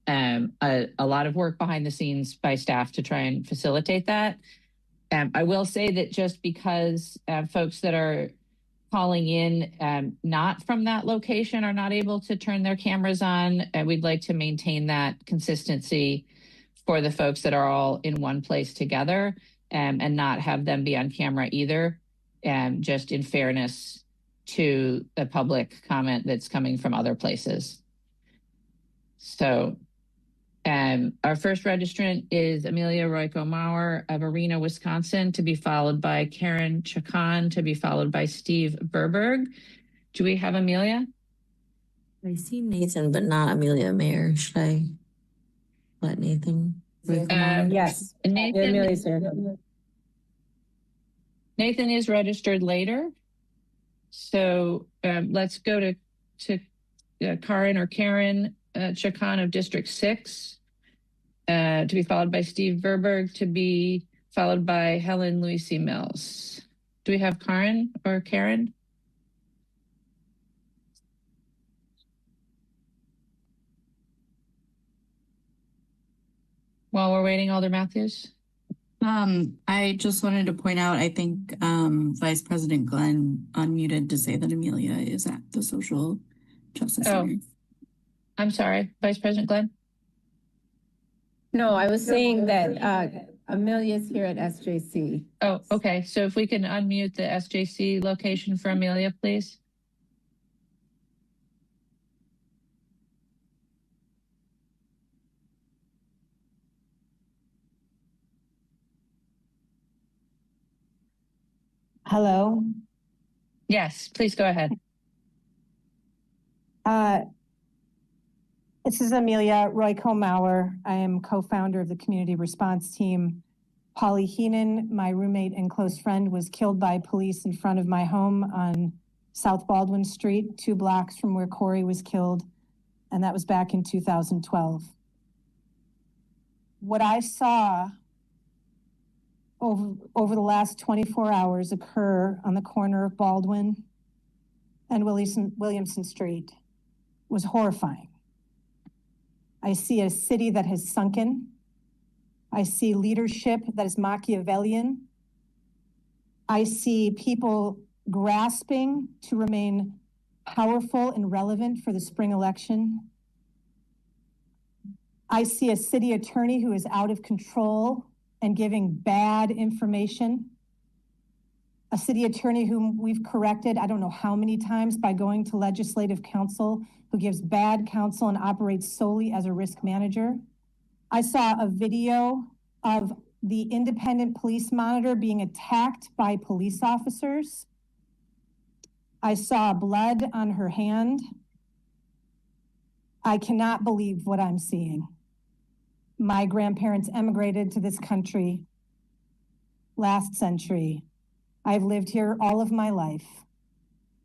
a lot of work behind the scenes by staff to try and facilitate that. I will say that just because folks that are calling in not from that location are not able to turn their cameras on, we'd like to maintain that consistency for the folks that are all in one place together, and not have them be on camera either, just in fairness to the public comment that's coming from other places. So our first registrant is Amelia Royko-Maurer of Arena, Wisconsin, to be followed by Karen Chacon, to be followed by Steve Verberg. Do we have Amelia? I see Nathan, but not Amelia, Mayor. Should I let Nathan? Yes. Nathan is registered later. So let's go to Karen or Karen Chacon of District 6, to be followed by Steve Verberg, to be followed by Helen Louise Mills. Do we have Karen or Karen? While we're waiting, Alder Matthews. I just wanted to point out, I think Vice President Glenn unmuted to say that Amelia is at the Social Justice Center. I'm sorry, Vice President Glenn? No, I was saying that Amelia's here at SJC. Oh, okay. So if we can unmute the SJC location for Amelia, please. Hello. Yes, please go ahead. This is Amelia Royko-Mauer. I am co-founder of the community response team. Polly Heenan, my roommate and close friend, was killed by police in front of my home on South Baldwin Street, 2 blocks from where Corey was killed, and that was back in 2012. What I saw over the last 24 hours occur on the corner of Baldwin and Williamson Street was horrifying. I see a city that has sunken. I see leadership that is Machiavellian. I see people grasping to remain powerful and relevant for the spring election. I see a city attorney who is out of control and giving bad information. A city attorney whom we've corrected, I don't know how many times, by going to legislative counsel, who gives bad counsel and operates solely as a risk manager. I saw a video of the independent police monitor being attacked by police officers. I saw blood on her hand. I cannot believe what I'm seeing. My grandparents emigrated to this country last century. I've lived here all of my life,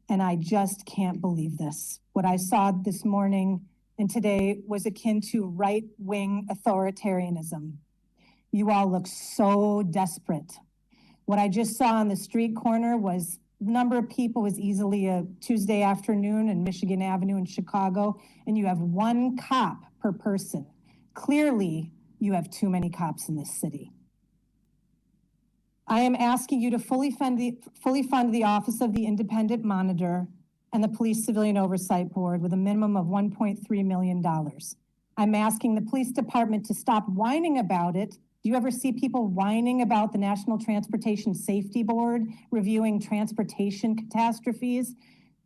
and I just can't believe this. What I saw this morning and today was akin to right-wing authoritarianism. You all look so desperate. What I just saw on the street corner was the number of people was easily a Tuesday afternoon in Michigan Avenue in Chicago, and you have 1 cop per person. Clearly, you have too many cops in this city. I am asking you to fully fund the Office of the Independent Monitor and the Police Civilian Oversight Board with a minimum of $1.3 million. I'm asking the police department to stop whining about it. Do you ever see people whining about the National Transportation Safety Board reviewing transportation catastrophes?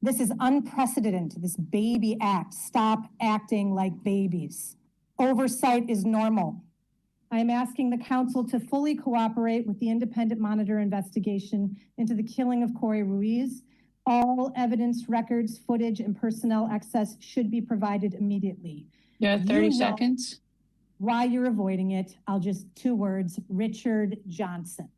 This is unprecedented, this baby act. Stop acting like babies. Oversight is normal. I am asking the council to fully cooperate with the independent monitor investigation into the killing of Corey Ruiz. All evidence, records, footage, and personnel access should be provided immediately. You have 30 seconds. Why you're avoiding it, I'll just 2 words, Richard Johnson.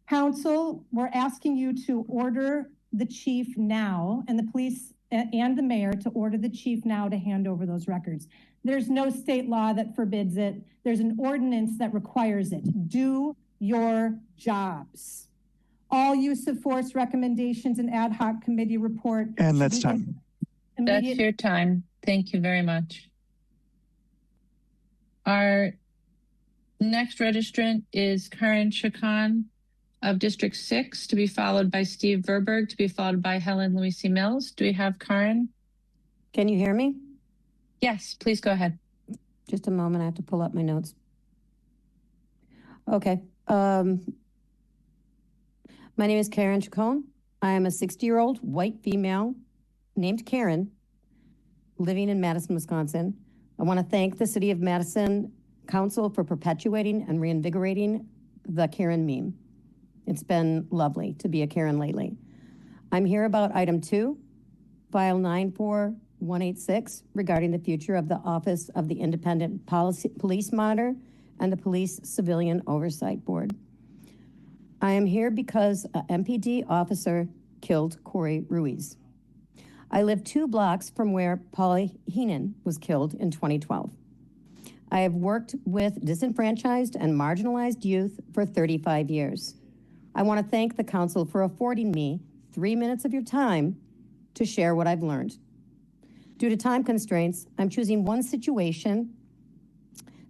Council, we're asking you to order the chief now and the police and the mayor to order the chief now to hand over those records. There's no state law that forbids it. There's an ordinance that requires it. Do your jobs. All use of force recommendations and ad hoc committee report. And that's time. That's your time. Thank you very much. Our next registrant is Karen Chacon of District 6, to be followed by Steve Verberg, to be followed by Helen Louise Mills. Do we have Karen? Can you hear me? Yes, please go ahead. Just a moment, I have to pull up my notes. Okay. My name is Karen Chacon. I am a 60-year-old white female named Karen living in Madison, Wisconsin. I want to thank the City of Madison Council for perpetuating and reinvigorating the Karen meme. It's been lovely to be a Karen lately. I'm here about item 2, file 94186, regarding the future of the Office of the Independent Police Monitor and the Police Civilian Oversight Board. I am here because an MPD officer killed Corey Ruiz. I live 2 blocks from where Polly Heenan was killed in 2012. I have worked with disenfranchised and marginalized youth for 35 years. I want to thank the council for affording me 3 minutes of your time to share what I've learned. Due to time constraints, I'm choosing one situation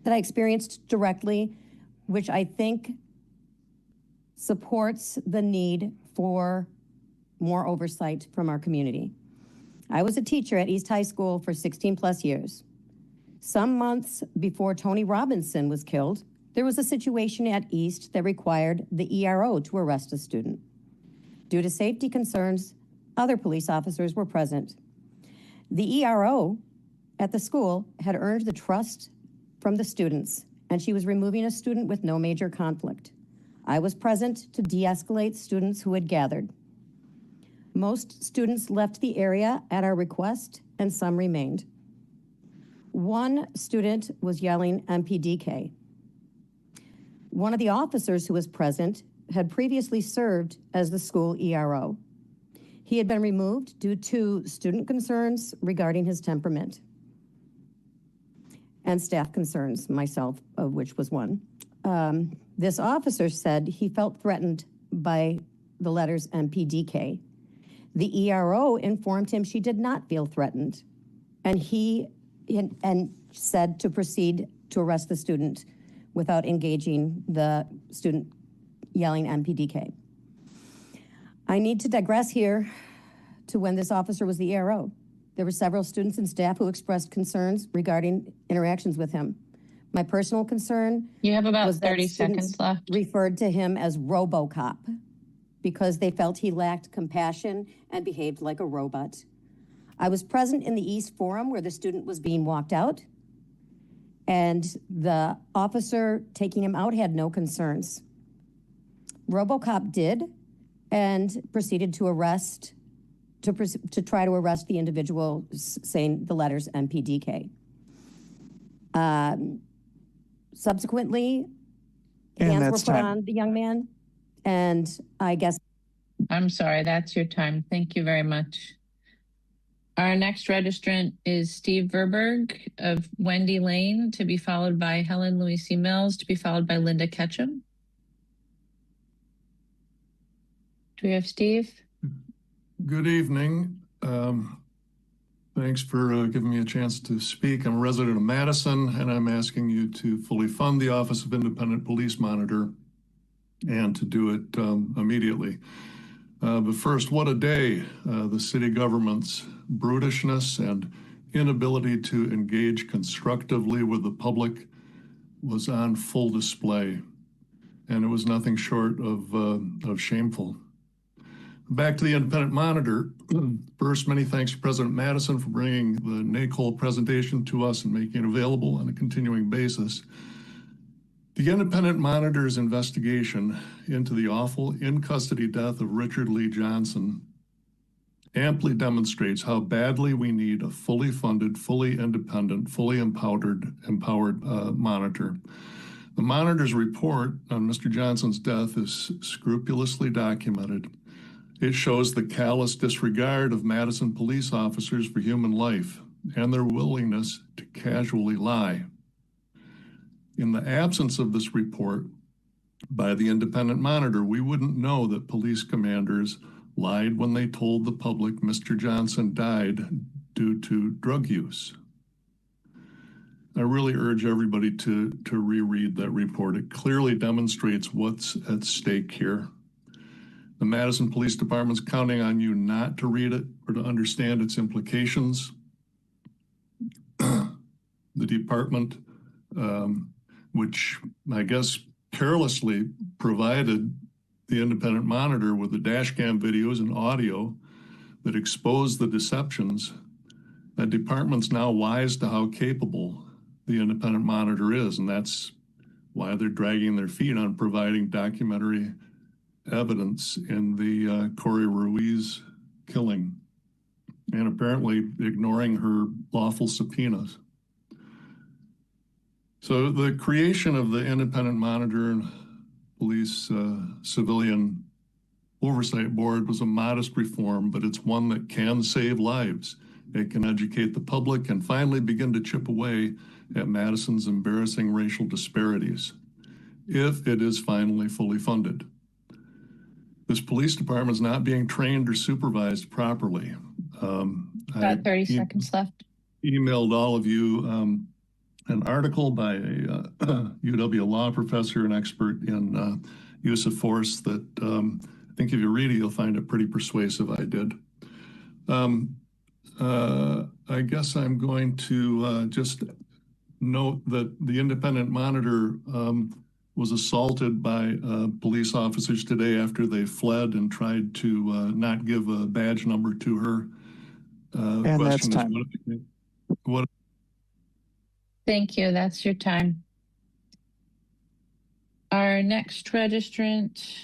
that I experienced directly, which I think supports the need for more oversight from our community. I was a teacher at East High School for 16 plus years. Some months before Tony Robinson was killed, there was a situation at East that required the ERO to arrest a student. Due to safety concerns, other police officers were present. The ERO at the school had earned the trust from the students, and she was removing a student with no major conflict. I was present to de-escalate students who had gathered. Most students left the area at our request, and some remained. One student was yelling MPDK. One of the officers who was present had previously served as the school ERO. He had been removed due to student concerns regarding his temperament and staff concerns, myself of which was one. This officer said he felt threatened by the letters MPDK. The ERO informed him she did not feel threatened, and said to proceed to arrest the student without engaging the student yelling MPDK. I need to digress here to when this officer was the ERO. There were several students and staff who expressed concerns regarding interactions with him. My personal concern You have about was that 30 students seconds left. referred to him as RoboCop because they felt he lacked compassion and behaved like a robot. I was present in the East Forum where the student was being walked out, and the officer taking him out had no concerns. RoboCop did and proceeded to arrest, to try to arrest the individual saying the letters MPDK. Subsequently, hands were put on the young man, and I guess. I'm sorry, that's your time. Thank you very much. Our next registrant is Steve Verberg of Wendy Lane, to be followed by Helen Louise Mills, to be followed by Linda Ketchum. Do we have Steve? Good evening. Thanks for giving me a chance to speak. I'm a resident of Madison, and I'm asking you to fully fund the Office of Independent Police Monitor and to do it immediately. But first, what a day. The city government's brutishness and inability to engage constructively with the public was on full display, and it was nothing short of shameful. Back to the Independent Monitor. First, many thanks to President Madison for bringing the NACOL presentation to us and making it available on a continuing basis. The Independent Monitor's investigation into the awful in-custody death of Richard Lee Johnson amply demonstrates how badly we need a fully funded, fully independent, fully empowered monitor. The Monitor's report on Mr. Johnson's death is scrupulously documented. It shows the callous disregard of Madison police officers for human life and their willingness to casually lie. In the absence of this report by the Independent Monitor, we wouldn't know that police commanders lied when they told the public Mr. Johnson died due to drug use. I really urge everybody to reread that report. It clearly demonstrates what's at stake here. The Madison Police Department's counting on you not to read it or to understand its implications. The department, which I guess carelessly provided the Independent Monitor with the dash cam videos and audio that exposed the deceptions, that department's now wise to how capable the Independent Monitor is, and that's why they're dragging their feet on providing documentary evidence in the Corey Ruiz killing and apparently ignoring her lawful subpoenas. So the creation of the Independent Monitor and Police Civilian Oversight Board was a modest reform, but it's one that can save lives. It can educate the public and finally begin to chip away at Madison's embarrassing racial disparities, if it is finally fully funded. This police department is not being trained or supervised properly. About 30 seconds left. Emailed all of you an article by a UW law professor, an expert in use of force that I think if you read it, you'll find it pretty persuasive. I did. I guess I'm going to just note that the Independent Monitor was assaulted by police officers today after they fled and tried to not give a badge number to her. And that's time. What? Thank you. That's your time. Our next registrant,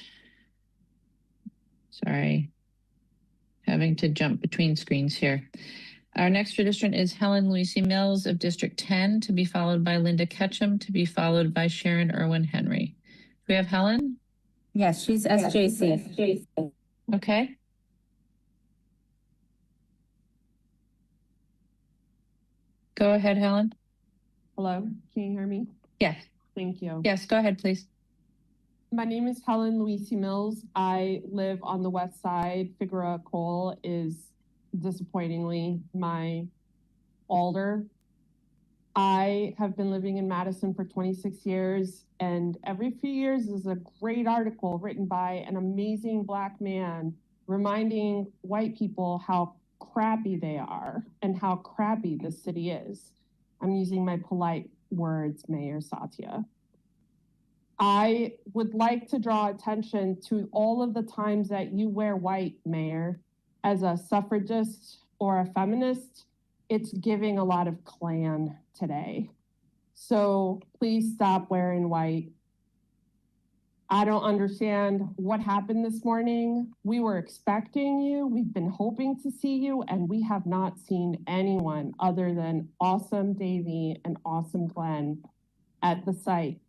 sorry, having to jump between screens here. Our next registrant is Helen Lucy Mills of District 10, to be followed by Linda Ketchum, to be followed by Sharon Irwin Henry. Do we have Helen? Yes, she's SJC. Okay. Go ahead, Helen. Hello, can you hear me? Yes. Thank you. Yes, go ahead, please. My name is Helen Lucy Mills. I live on the west side. Figueroa Cole is disappointingly my alder. I have been living in Madison for 26 years, and every few years is a great article written by an amazing Black man reminding white people how crappy they are and how crappy this city is. I'm using my polite words, Mayor Satya. I would like to draw attention to all of the times that you wear white, Mayor, as a suffragist or a feminist. It's giving a lot of Klan today. So please stop wearing white. I don't understand what happened this morning. We were expecting you. We've been hoping to see you, and we have not seen anyone other than Awesome Davey and Awesome Glenn at the site,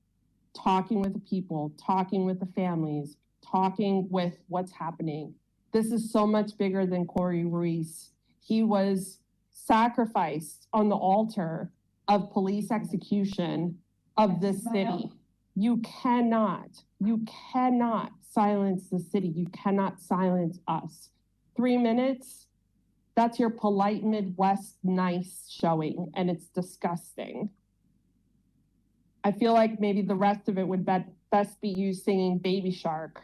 talking with the people, talking with the families, talking with what's happening. This is so much bigger than Corey Ruiz. He was sacrificed on the altar of police execution of this city. You cannot silence the city. You cannot silence us. 3 minutes, that's your polite Midwest nice showing, and it's disgusting. I feel like maybe the rest of it would best be you singing Baby Shark,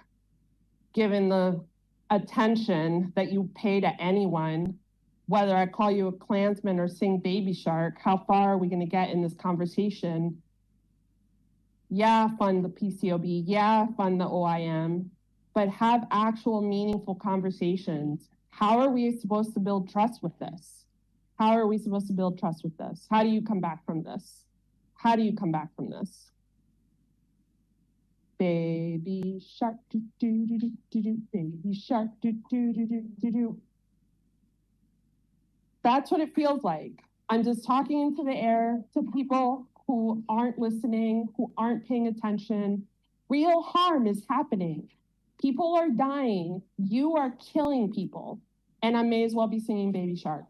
given the attention that you pay to anyone. Whether I call you a Klansman or sing Baby Shark, how far are we going to get in this conversation? Yeah, fund the PCOB. Yeah, fund the OIM. But have actual meaningful conversations. How are we supposed to build trust with this? How are we supposed to build trust with this? How do you come back from this? How do you come back from this? Baby shark, do do do do do do. Baby shark, do do do do do do. That's what it feels like. I'm just talking into the air to people who aren't listening, who aren't paying attention. Real harm is happening. People are dying. You are killing people. And I may as well be singing Baby Shark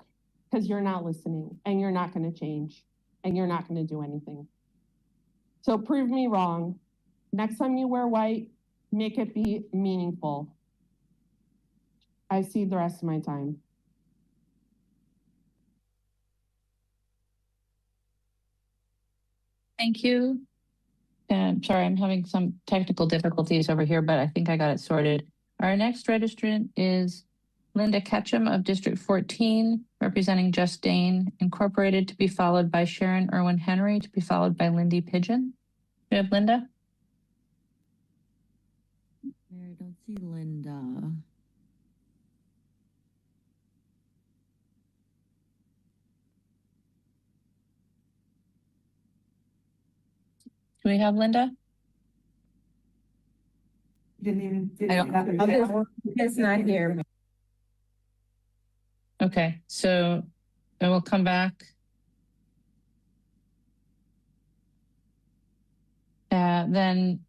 because you're not listening and you're not going to change and you're not going to do anything. So prove me wrong. Next time you wear white, make it be meaningful. I see the rest of my time. Thank you. Sorry, I'm having some technical difficulties over here, but I think I got it sorted. Our next registrant is Linda Ketchum of District 14, representing Just Dane Incorporated, to be followed by Sharon Irwin Henry, to be followed by Lindy Pigeon. Do we have Linda? I don't see Linda. Do we have Linda? It's not here. Okay, so I will come back. Then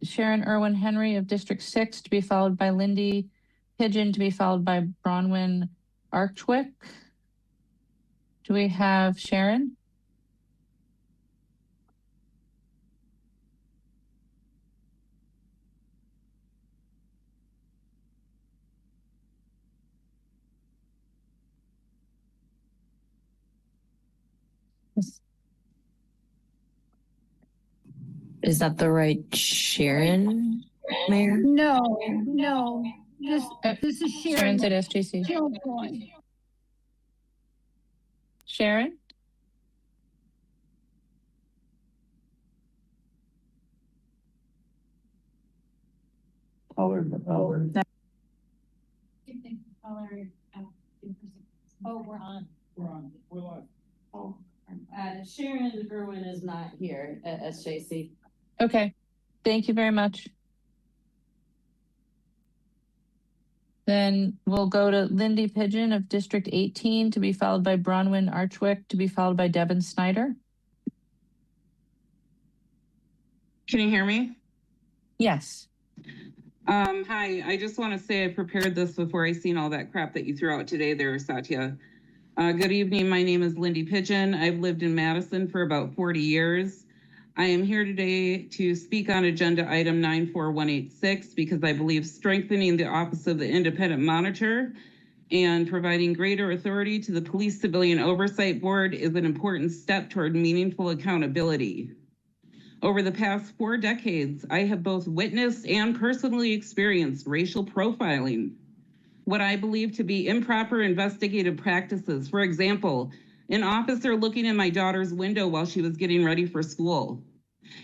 Sharon Irwin Henry of District 6 to be followed by Lindy Pigeon to be followed by Bronwyn Archwick. Do we have Sharon? Is that the right Sharon, Mayor? No. This is Sharon. Sharon's at SJC. Sharon? Oh, we're on. We're live. Sharon Irwin is not here at SJC. Okay. Thank you very much. Then we'll go to Lindy Pigeon of District 18 to be followed by Bronwyn Archwick to be followed by Devin Snyder. Can you hear me? Yes. Hi, I just want to say I prepared this before I seen all that crap that you threw out today there, Satya. Good evening. My name is Lindy Pigeon. I've lived in Madison for about 40 years. I am here today to speak on agenda item 94186 because I believe strengthening the Office of the Independent Monitor and providing greater authority to the Police Civilian Oversight Board is an important step toward meaningful accountability. Over the past 4 decades, I have both witnessed and personally experienced racial profiling, what I believe to be improper investigative practices. For example, an officer looking in my daughter's window while she was getting ready for school,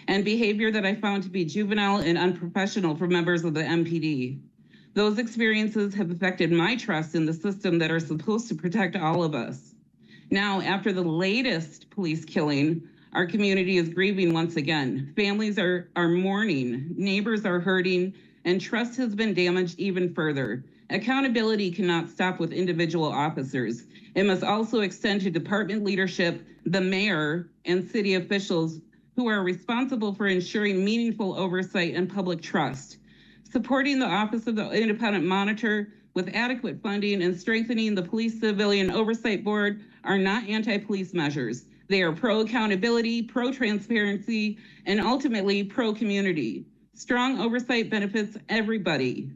and behavior that I found to be juvenile and unprofessional from members of the MPD. Those experiences have affected my trust in the system that are supposed to protect all of us. Now, after the latest police killing, our community is grieving once again. Families are mourning, neighbors are hurting, and trust has been damaged even further. Accountability cannot stop with individual officers. It must also extend to department leadership, the mayor, and city officials who are responsible for ensuring meaningful oversight and public trust. Supporting the Office of the Independent Monitor with adequate funding and strengthening the Police Civilian Oversight Board are not anti-police measures. They are pro-accountability, pro-transparency, and ultimately pro-community. Strong oversight benefits everybody.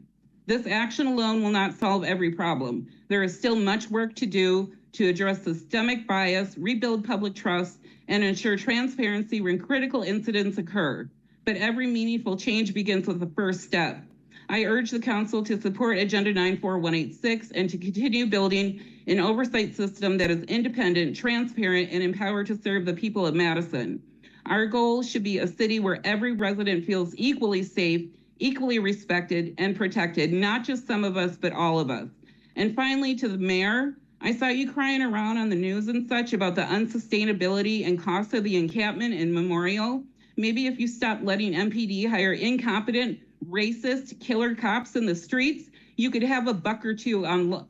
This action alone will not solve every problem. There is still much work to do to address systemic bias, rebuild public trust, and ensure transparency when critical incidents occur. But every meaningful change begins with the first step. I urge the council to support Agenda 94186 and to continue building an oversight system that is independent, transparent, and empowered to serve the people of Madison. Our goal should be a city where every resident feels equally safe, equally respected, and protected, not just some of us, but all of us. And finally, to the mayor, I saw you crying around on the news and such about the unsustainability and cost of the encampment and memorial. Maybe if you stop letting MPD hire incompetent, racist, killer cops in the streets, you could have a buck or two on,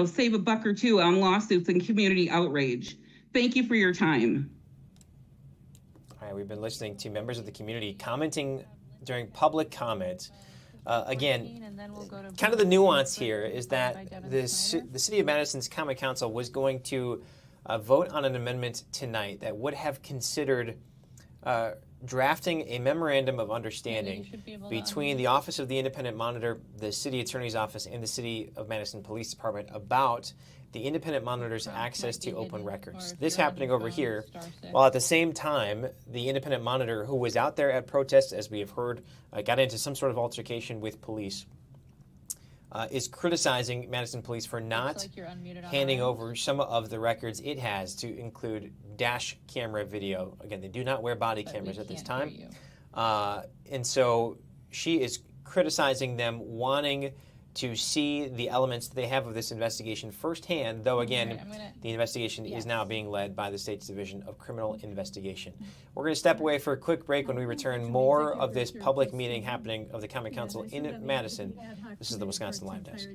save a buck or two on lawsuits and community outrage. Thank you for your time. All right, we've been listening to members of the community commenting during public comment. Again, kind of the nuance here is that the City of Madison's Common Council was going to vote on an amendment tonight that would have considered drafting a memorandum of understanding between the Office of the Independent Monitor, the City Attorney's Office, and the City of Madison Police Department about the Independent Monitor's access to open records. This happening over here, while at the same time, the Independent Monitor, who was out there at protests, as we have heard, got into some sort of altercation with police, is criticizing Madison Police for not handing over some of the records it has, to include dash camera video. Again, they do not wear body cameras at this time. And so she is criticizing them wanting to see the elements that they have of this investigation firsthand, though again, the investigation is now being led by the State's Division of Criminal Investigation. We're going to step away for a quick break. When we return, more of this public meeting happening of the Common Council in Madison. This is the Wisconsin Live Desk.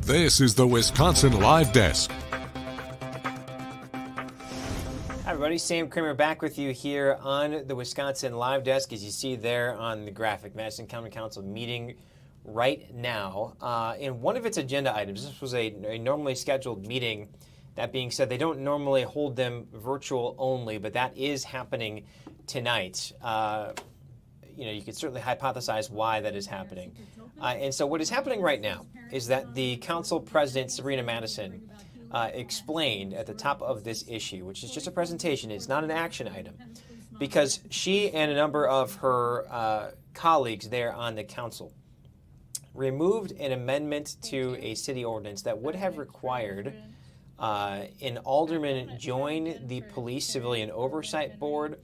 This is the Wisconsin Live Desk. Hi everybody, Sam Kramer back with you here on the Wisconsin Live Desk. As you see there on the graphic, Madison Common Council meeting right now. In one of its agenda items, this was a normally scheduled meeting. That being said, they don't normally hold them virtual only, but that is happening tonight. You could certainly hypothesize why that is happening. And so what is happening right now is that the council president, Sabrina Madison, explained at the top of this issue, which is just a presentation, it's not an action item, because she and a number of her colleagues there on the council removed an amendment to a city ordinance that would have required an alderman join the Police Civilian Oversight Board.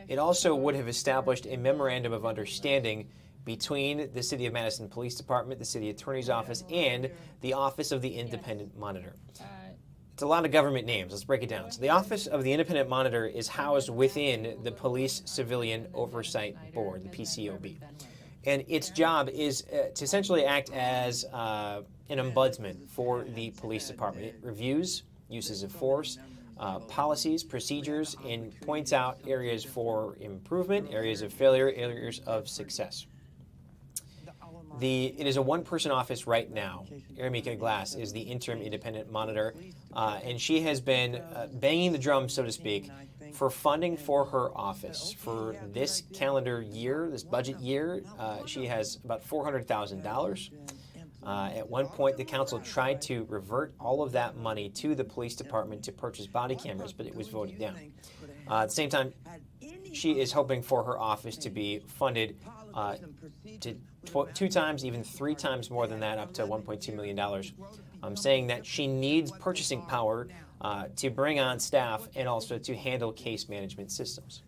It also would have established a memorandum of understanding between the City of Madison Police Department, the City Attorney's Office, and the Office of the Independent Monitor. It's a lot of government names. Let's break it down. So the Office of the Independent Monitor is housed within the Police Civilian Oversight Board, the PCOB. And its job is to essentially act as an ombudsman for the police department. It reviews uses of force, policies, procedures, and points out areas for improvement, areas of failure, areas of success. It is a one-person office right now. Aramika Glass is the interim independent monitor, and she has been banging the drum, so to speak, for funding for her office. For this calendar year, this budget year, she has about $400,000. At one point, the council tried to revert all of that money to the police department to purchase body cameras, but it was voted down. At the same time, she is hoping for her office to be funded to 2 times, even 3 times more than that, up to $1.2 million, saying that she needs purchasing power to bring on staff and also to handle case management systems.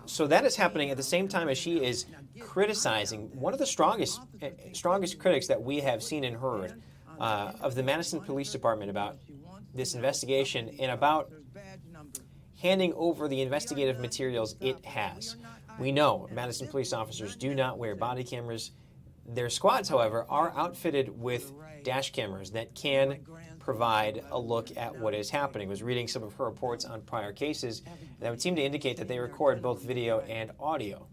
So that is happening at the same time as she is criticizing one of the strongest critics that we have seen and heard of the Madison Police Department about this investigation and about handing over the investigative materials it has. We know Madison police officers do not wear body cameras. Their squads, however, are outfitted with dash cameras that can provide a look at what is happening. I was reading some of her reports on prior cases that would seem to indicate that they record both video and audio,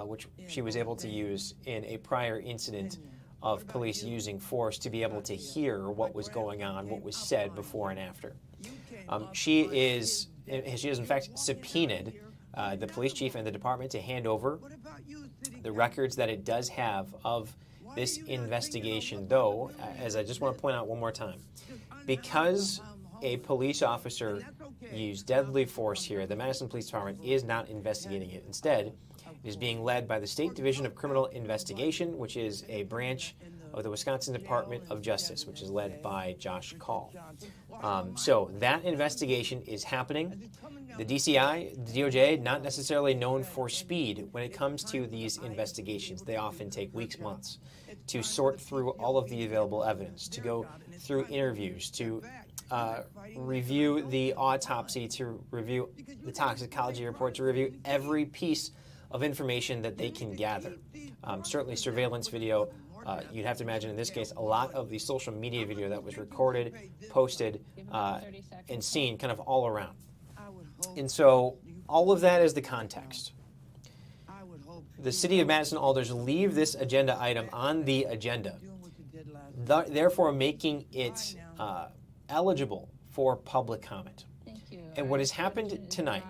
which she was able to use in a prior incident of police using force to be able to hear what was going on, what was said before and after. She has in fact subpoenaed the police chief and the department to hand over the records that it does have of this investigation, though, as I just want to point out one more time, because a police officer used deadly force here, the Madison Police Department is not investigating it. Instead, it is being led by the State Division of Criminal Investigation, which is a branch of the Wisconsin Department of Justice, which is led by Josh Call. So that investigation is happening. The DCI, the DOJ, not necessarily known for speed when it comes to these investigations. They often take weeks, months to sort through all of the available evidence, to go through interviews, to review the autopsy, to review the toxicology report, to review every piece of information that they can gather. Certainly surveillance video. You'd have to imagine in this case a lot of the social media video that was recorded, posted, and seen kind of all around. And so all of that is the context. The City of Madison Alders leave this agenda item on the agenda, therefore making it eligible for public comment. And what has happened tonight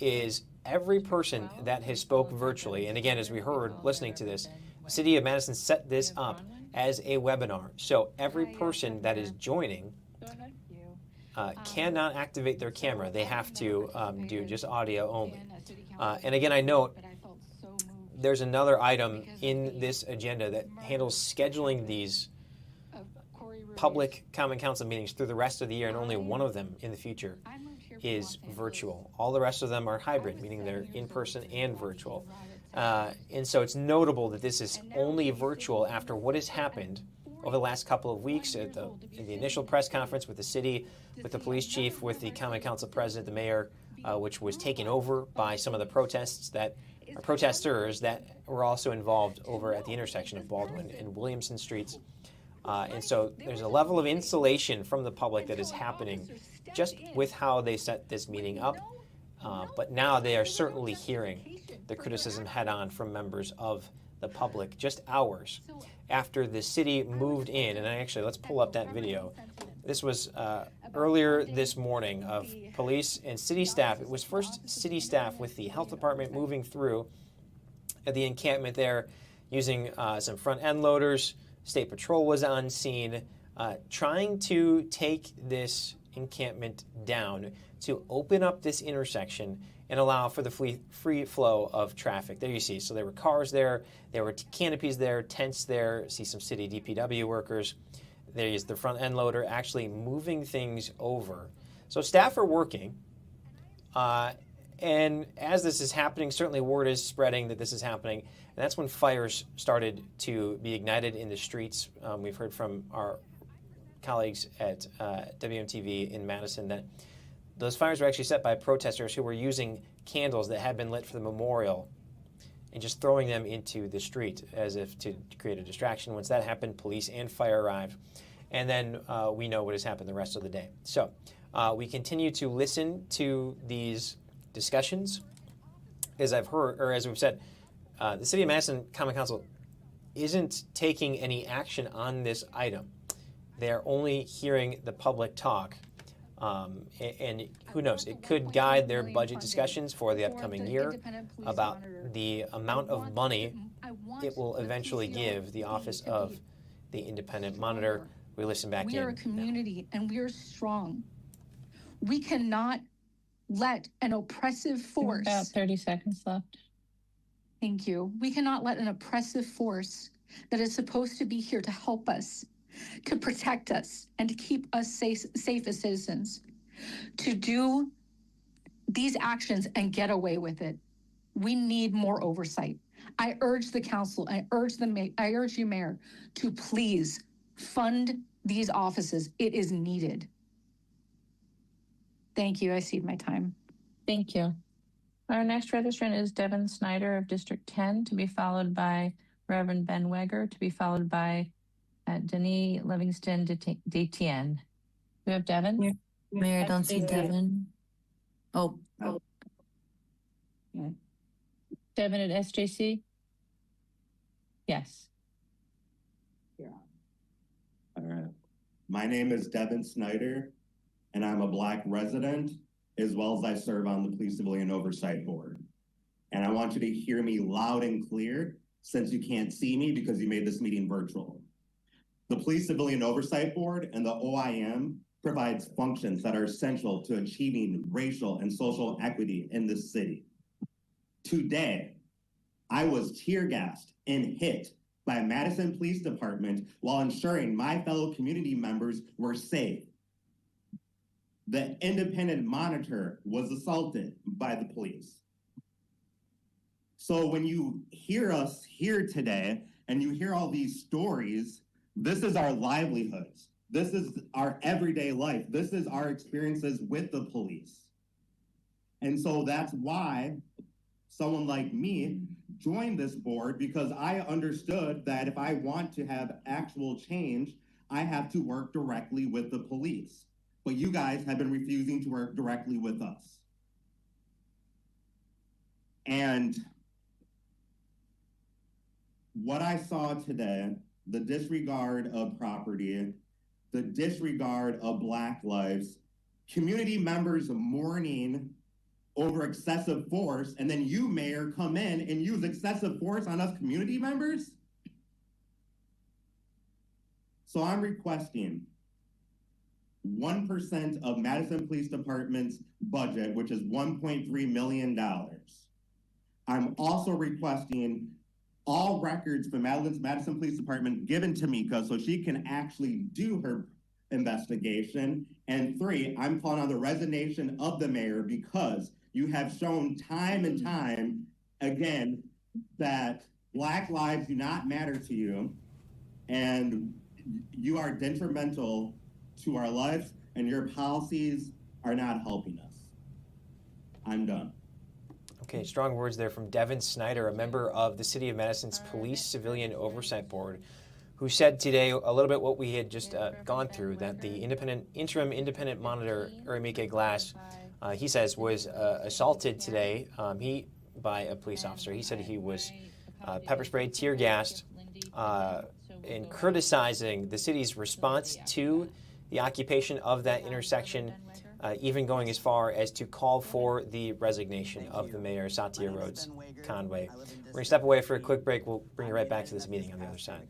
is every person that has spoke virtually, and again, as we heard listening to this, the City of Madison set this up as a webinar. So every person that is joining cannot activate their camera. They have to do just audio only. And again, I note there's another item in this agenda that handles scheduling these public Common Council meetings through the rest of the year, and only one of them in the future is virtual. All the rest of them are hybrid, meaning they're in person and virtual. And so it's notable that this is only virtual after what has happened over the last couple of weeks at the initial press conference with the city, with the police chief, with the Common Council president, the mayor, which was taken over by some of the protesters that were also involved over at the intersection of Baldwin and Williamson Streets. And so there's a level of insulation from the public that is happening just with how they set this meeting up. But now they are certainly hearing the criticism head on from members of the public just hours after the city moved in. And let's pull up that video. This was earlier this morning of police and city staff. It was first city staff with the health department moving through at the encampment there using some front end loaders. State Patrol was on scene trying to take this encampment down to open up this intersection and allow for the free flow of traffic. There you see. So there were cars there were canopies there, tents there. See some city DPW workers. There is the front end loader actually moving things over. So staff are working. And as this is happening, certainly word is spreading that this is happening. And that's when fires started to be ignited in the streets. We've heard from our colleagues at WMTV in Madison that those fires were actually set by protesters who were using candles that had been lit for the memorial and just throwing them into the street as if to create a distraction. Once that happened, police and fire arrived. And then we know what has happened the rest of the day. So we continue to listen to these discussions. As I've heard, or as we've said, the City of Madison Common Council isn't taking any action on this item. They're only hearing the public talk. And who knows, it could guide their budget discussions for the upcoming year about the amount of money it will eventually give the Office of the Independent Monitor. We listen back in. We are a community and we are strong. We cannot let an oppressive force. About 30 seconds left. Thank you. We cannot let an oppressive force that is supposed to be here to help us, to protect us, and to keep us safe as citizens, to do these actions and get away with it. We need more oversight. I urge the council, I urge you, Mayor, to please fund these offices. It is needed. Thank you. I cede my time. Thank you. Our next registrant is Devin Snyder of District 10, to be followed by Reverend Ben Weger, to be followed by Denis Livingston Detienne. We have Devin? Mayor, I don't see Devin. Oh. Yeah. Devin at SJC? Yes. Yeah. All right. My name is Devin Snyder, and I'm a Black resident, as well as I serve on the Police Civilian Oversight Board. And I want you to hear me loud and clear, since you can't see me because you made this meeting virtual. The Police Civilian Oversight Board and the OIM provides functions that are essential to achieving racial and social equity in this city. Today, I was tear gassed and hit by Madison Police Department while ensuring my fellow community members were safe. The independent monitor was assaulted by the police. So when you hear us here today and you hear all these stories, this is our livelihoods. This is our everyday life. This is our experiences with the police. And so that's why someone like me joined this board, because I understood that if I want to have actual change, I have to work directly with the police. But you guys have been refusing to work directly with us. And what I saw today, the disregard of property, the disregard of Black lives, community members mourning over excessive force, and then you, Mayor, come in and use excessive force on us community members? So I'm requesting 1% of Madison Police Department's budget, which is $1.3 million. I'm also requesting all records from Madison Police Department given to Mika so she can actually do her investigation. And 3, I'm calling on the resignation of the mayor, because you have shown time and time again that Black lives do not matter to you, and you are detrimental to our lives, and your policies are not helping us. I'm done. Okay, strong words there from Devin Snyder, a member of the City of Madison's Police Civilian Oversight Board, who said today a little bit what we had just gone through, that the interim independent monitor, Uramike Glass, he says was assaulted today by a police officer. He said he was pepper sprayed, tear gassed, in criticizing the city's response to the occupation of that intersection, even going as far as to call for the resignation of the mayor, Satya Rhodes Conway. We're going to step away for a quick break. We'll bring you right back to this meeting on the other side.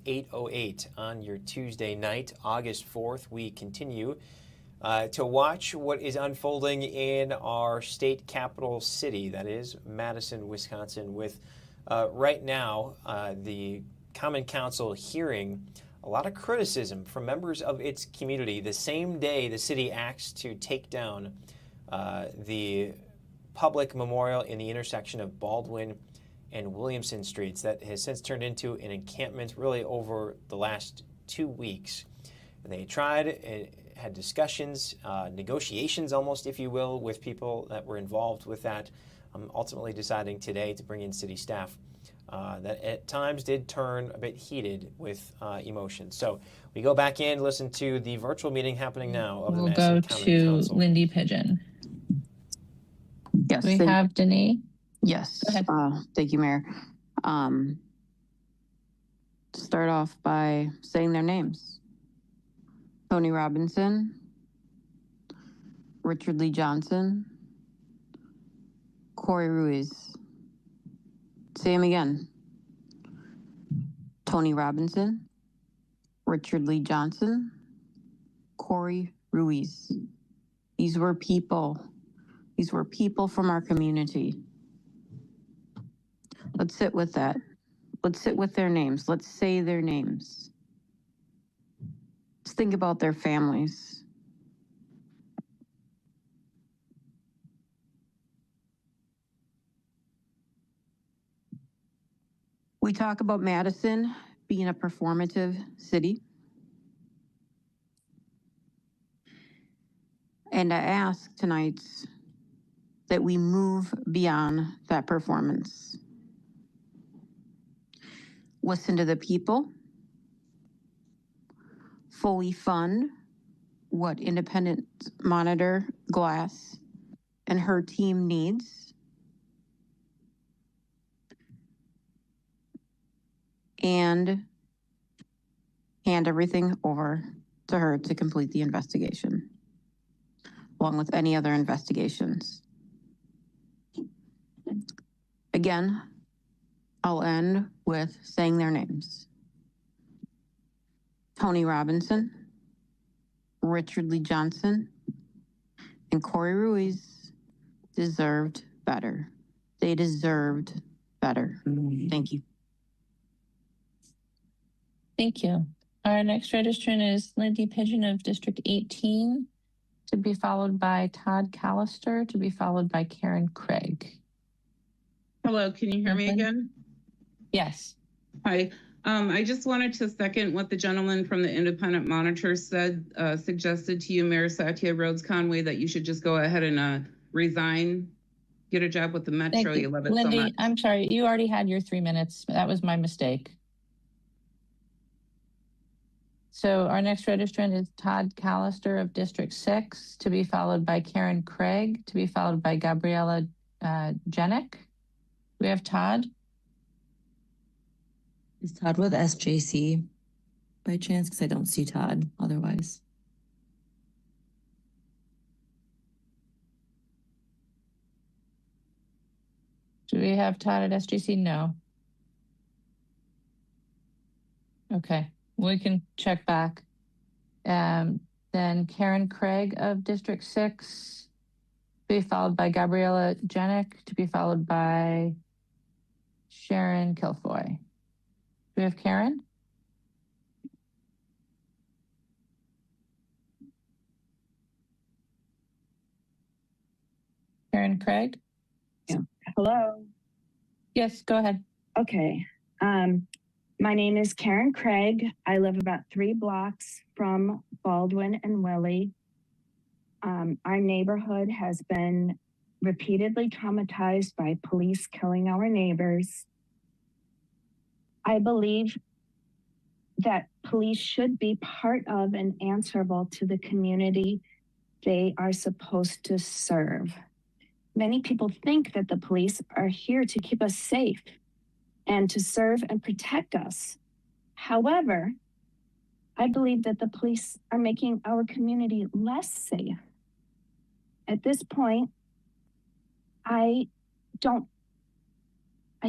.08 on your Tuesday night, August 4th. We continue to watch what is unfolding in our state capital city, that is Madison, Wisconsin, with right now the Common Council hearing a lot of criticism from members of its community the same day the city acts to take down the public memorial in the intersection of Baldwin and Williamson Streets that has since turned into an encampment really over the last 2 weeks. And they tried and had discussions, negotiations almost, if you will, with people that were involved with that, ultimately deciding today to bring in city staff that at times did turn a bit heated with emotion. So we go back in, listen to the virtual meeting happening now of the Madison Common Council. We'll go to Lindy Pigeon. Yes. Do we have Denise? Yes. Go ahead. Thank you, Mayor. Start off by saying their names. Tony Robinson, Richard Lee Johnson, Corey Ruiz. Say them again. Tony Robinson, Richard Lee Johnson, Corey Ruiz. These were people. These were people from our community. Let's sit with that. Let's sit with their names. Let's say their names. Let's think about their families. We talk about Madison being a performative city. And I ask tonight that we move beyond that performance. Listen to the people, fully fund what independent monitor Glass and her team needs, and hand everything over to her to complete the investigation, along with any other investigations. Again, I'll end with saying their names. Tony Robinson, Richard Lee Johnson, and Corey Ruiz deserved better. They deserved better. Thank you. Thank you. Our next registrant is Lindy Pigeon of District 18, to be followed by Todd Callister, to be followed by Karen Craig. Hello, can you hear me again? Yes. Hi. I just wanted to second what the gentleman from the Independent Monitor said, suggested to you, Mayor Satya Rhodes Conway, that you should just go ahead and resign, get a job with the Metro. You love it Lindy, so much. I'm sorry, you already had your 3 minutes. That was my mistake. So our next registrant is Todd Callister of District 6, to be followed by Karen Craig, to be followed by Gabriella Jenick. We have Todd. Is Todd with SJC by chance? Because I don't see Todd otherwise. Do we have Todd at SJC? No. Okay, we can check back. Then Karen Craig of District 6, to be followed by Gabriella Jenick, to be followed by Sharon Kilfoy. Do we have Karen? Karen Craig? Yeah. Hello. Yes, go ahead. Okay. My name is Karen Craig. I live about 3 blocks from Baldwin and Willie. Our neighborhood has been repeatedly traumatized by police killing our neighbors. I believe that police should be part of and answerable to the community they are supposed to serve. Many people think that the police are here to keep us safe and to serve and protect us. However, I believe that the police are making our community less safe. At this point, I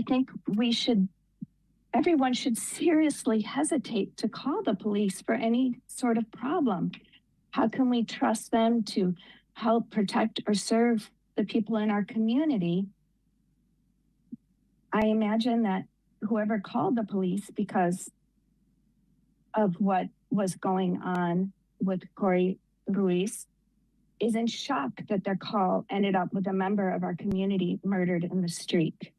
think everyone should seriously hesitate to call the police for any sort of problem. How can we trust them to help protect or serve the people in our community? I imagine that whoever called the police because of what was going on with Corey Ruiz is in shock that their call ended up with a member of our community murdered in the street.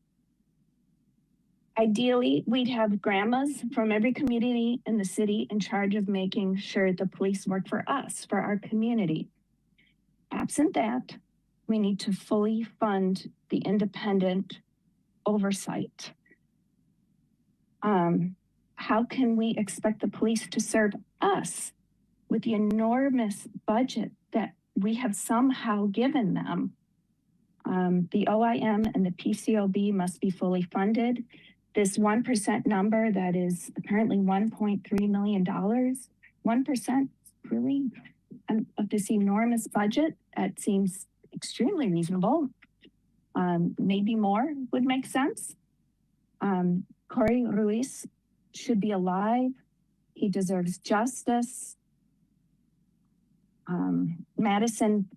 Ideally, we'd have grandmas from every community in the city in charge of making sure the police work for us, for our community. Absent that, we need to fully fund the independent oversight. How can we expect the police to serve us with the enormous budget that we have somehow given them? The OIM and the PCOB must be fully funded. This 1% number that is apparently $1.3 million, 1% really of this enormous budget, that seems extremely reasonable. Maybe more would make sense. Corey Ruiz should be alive. He deserves justice. Madison,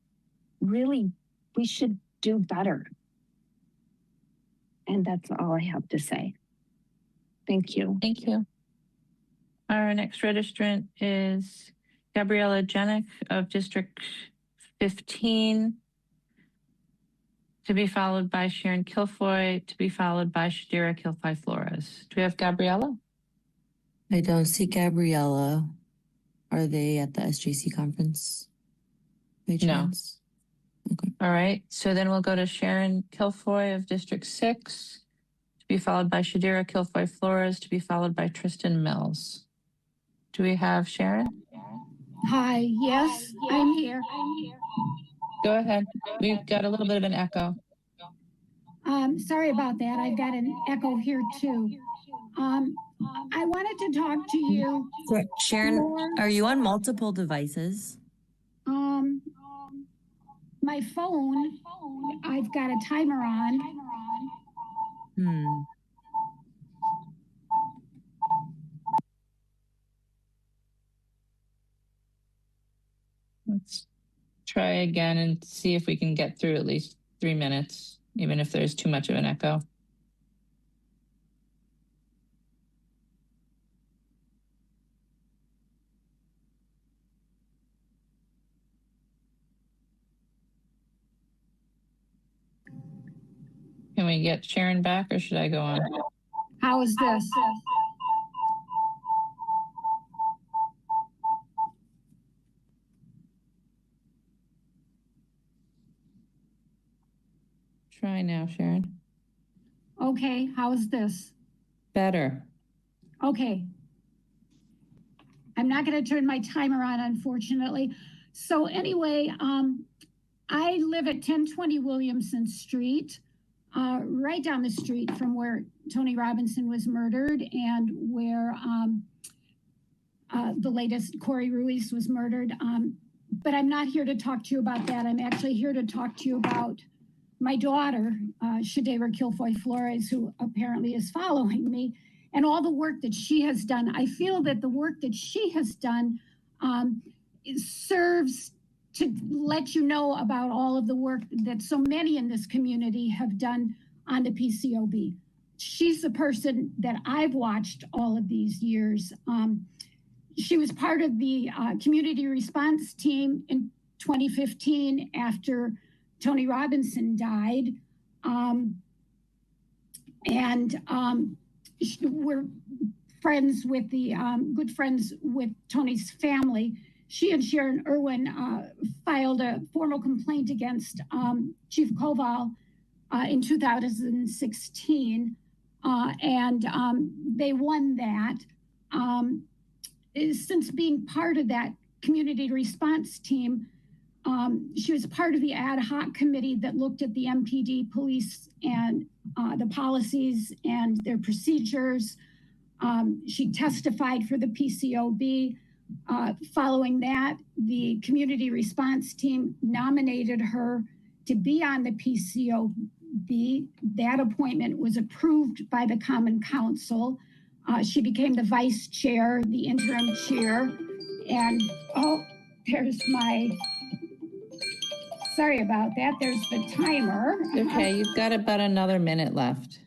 really, we should do better. And that's all I have to say. Thank you. Thank you. Our next registrant is Gabriella Jenick of District 15, to be followed by Sharon Kilfoy, to be followed by Shadira Kilfoy Flores. Do we have Gabriella? I don't see Gabriella. Are they at the SJC conference? By chance? No. Okay. All right. So then we'll go to Sharon Kilfoy of District 6, to be followed by Shadira Kilfoy Flores, to be followed by Tristan Mills. Do we have Sharon? Hi, yes, I'm here. Go ahead. We've got a little bit of an echo. Sorry about that. I've got an echo here too. I wanted to talk to you. Sharon, more. are you on multiple devices? My phone, I've got a timer on. Let's try again and see if we can get through at least 3 minutes, even if there's too much of an echo. Can we get Sharon back or should I go on? How is this? Try now, Sharon. Okay, how is this? Better. Okay. I'm not going to turn my timer on, unfortunately. So anyway, I live at 1020 Williamson Street, right down the street from where Tony Robinson was murdered and where the latest Corey Ruiz was murdered. But I'm not here to talk to you about that. I'm actually here to talk to you about my daughter, Shadera Kilfoy Flores, who apparently is following me, and all the work that she has done. I feel that the work that she has done serves to let you know about all of the work that so many in this community have done on the PCOB. She's the person that I've watched all of these years. She was part of the community response team in 2015 after Tony Robinson died. We're friends with the, good friends with Tony's family. She and Sharon Irwin filed a formal complaint against Chief Koval in 2016, and they won that. Since being part of that community response team, she was part of the ad hoc committee that looked at the MPD police and the policies and their procedures. She testified for the PCOB. Following that, the community response team nominated her to be on the PCOB. That appointment was approved by the Common Council. She became the vice chair, the interim chair, and there's my, sorry about that, there's the timer. Okay, you've got about another minute left.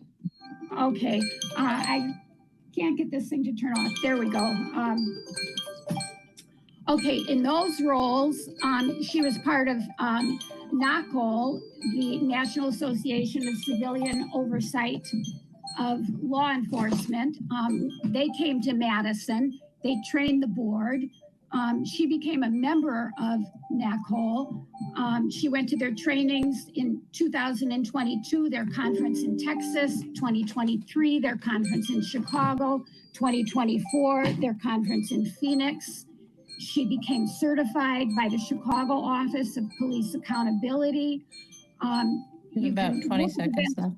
Okay, I can't get this thing to turn off. There we go. Okay, in those roles, she was part of NACOL, the National Association of Civilian Oversight of Law Enforcement. They came to Madison. They trained the board. She became a member of NACOL. She went to their trainings in 2022, their conference in Texas, 2023, their conference in Chicago, 2024, their conference in Phoenix. She became certified by the Chicago Office of Police Accountability. About 20 seconds left.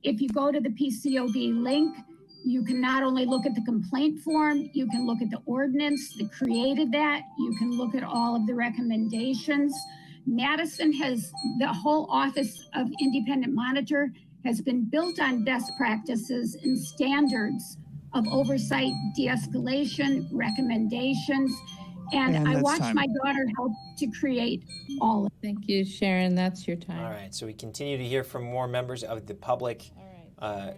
If you go to the PCOB link, you can not only look at the complaint form, you can look at the ordinance that created that, you can look at all of the recommendations. Madison has, the whole Office of Independent Monitor has been built on best practices and standards of oversight, de-escalation, recommendations, and I watched my daughter help to create all of it. Thank you, Sharon. That's your time. All right, so we continue to hear from more members of the public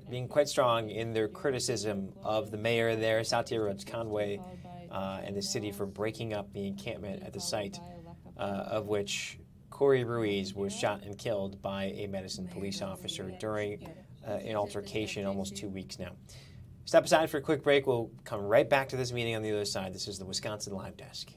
being quite strong in their criticism of the mayor there, Satya Rhodes Conway, and the city for breaking up the encampment at the site of which Corey Ruiz was shot and killed by a Madison police officer during an altercation almost 2 weeks now. Step aside for a quick break. We'll come right back to this meeting on the other side. This is the Wisconsin Live Desk.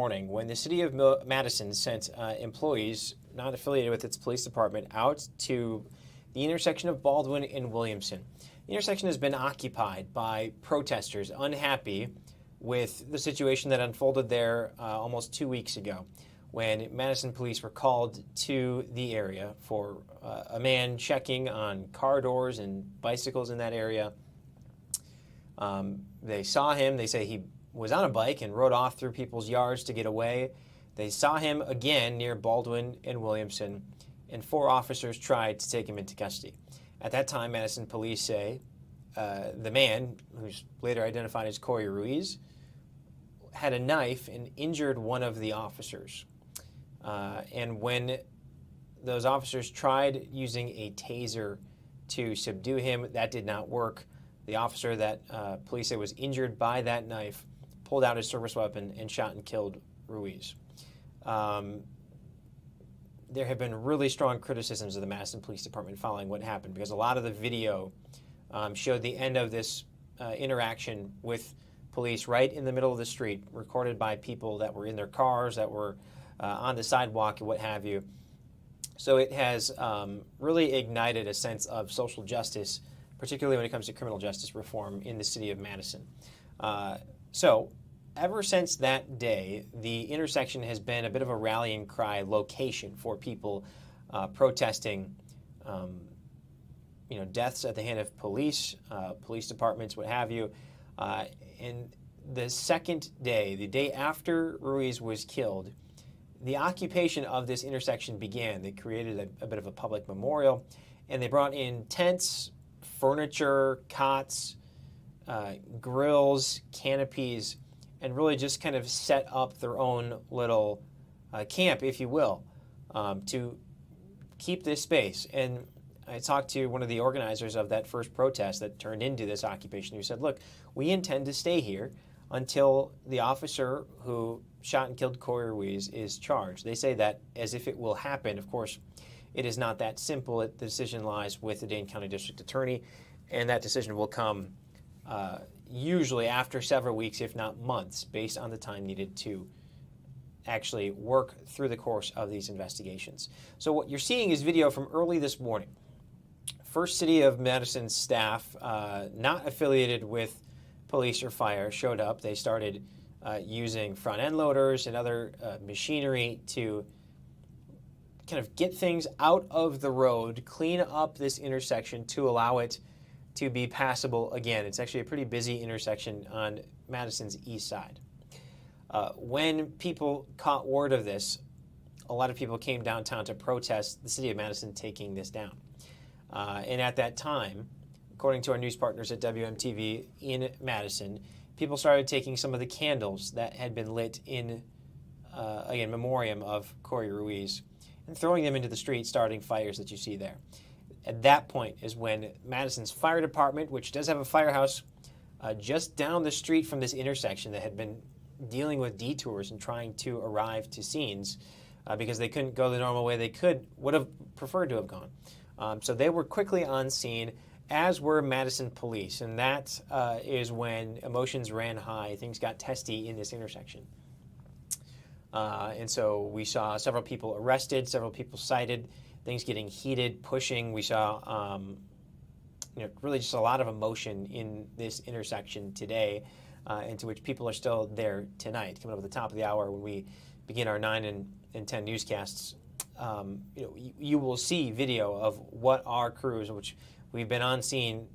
morning when the city of Madison sent employees not affiliated with its police department out to the intersection of Baldwin and Williamson. The intersection has been occupied by protesters unhappy with the situation that unfolded there almost 2 weeks ago, when Madison police were called to the area for a man checking on car doors and bicycles in that area. They saw him. They say he was on a bike and rode off through people's yards to get away. They saw him again near Baldwin and Williamson, and 4 officers tried to take him into custody. At that time, Madison police say the man, who's later identified as Corey Ruiz, had a knife and injured one of the officers. And when those officers tried using a taser to subdue him, that did not work. The officer that police say was injured by that knife pulled out his service weapon and shot and killed Ruiz. There have been really strong criticisms of the Madison Police Department following what happened, because a lot of the video showed the end of this interaction with police right in the middle of the street, recorded by people that were in their cars, that were on the sidewalk and what have you. So it has really ignited a sense of social justice, particularly when it comes to criminal justice reform in the city of Madison. So ever since that day, the intersection has been a bit of a rallying cry location for people protesting deaths at the hand of police, police departments, what have you. And the second day, the day after Ruiz was killed, the occupation of this intersection began. They created a bit of a public memorial, and they brought in tents, furniture, cots, grills, canopies, and really just kind of set up their own little camp, if you will, to keep this space. And I talked to one of the organizers of that first protest that turned into this occupation, who said, look, we intend to stay here until the officer who shot and killed Corey Ruiz is charged. They say that as if it will happen. Of course, it is not that simple. The decision lies with the Dane County District Attorney, and that decision will come usually after several weeks, if not months, based on the time needed to actually work through the course of these investigations. So what you're seeing is video from early this morning. First City of Madison staff, not affiliated with police or fire, showed up. They started using front end loaders and other machinery to kind of get things out of the road, clean up this intersection to allow it to be passable again. It's actually a pretty busy intersection on Madison's east side. When people caught word of this, a lot of people came downtown to protest the city of Madison taking this down. And at that time, according to our news partners at WMTV in Madison, people started taking some of the candles that had been lit in, again, memoriam of Corey Ruiz, and throwing them into the street, starting fires that you see there. At that point is when Madison's fire department, which does have a firehouse just down the street from this intersection that had been dealing with detours and trying to arrive to scenes because they couldn't go the normal way they would have preferred to have gone. So they were quickly on scene, as were Madison police, and that is when emotions ran high. Things got testy in this intersection. And so we saw several people arrested, several people cited, things getting heated, pushing. We saw really just a lot of emotion in this intersection today, into which people are still there tonight. Coming up at the top of the hour when we begin our 9 and 10 newscasts, you will see video of what our crews, which we've been on scene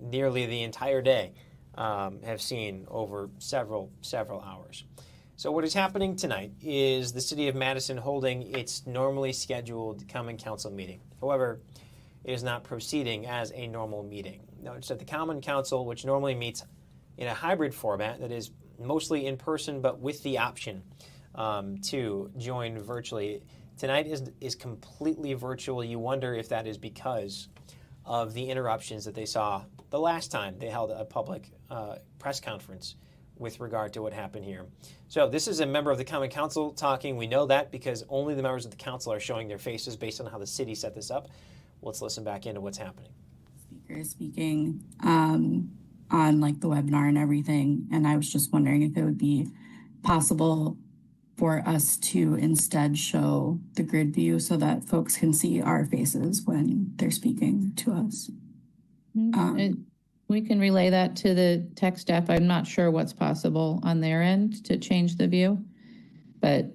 nearly the entire day, have seen over several hours. So what is happening tonight is the City of Madison holding its normally scheduled Common Council meeting. However, it is not proceeding as a normal meeting. Notice that the Common Council, which normally meets in a hybrid format that is mostly in person but with the option to join virtually, tonight is completely virtual. You wonder if that is because of the interruptions that they saw the last time they held a public press conference with regard to what happened here. So this is a member of the Common Council talking. We know that because only the members of the council are showing their faces based on how the city set this up. Let's listen back into what's happening. Speaker is speaking on like the webinar and everything, and I was just wondering if it would be possible for us to instead show the grid view so that folks can see our faces when they're speaking to us. We can relay that to the tech staff. I'm not sure what's possible on their end to change the view, but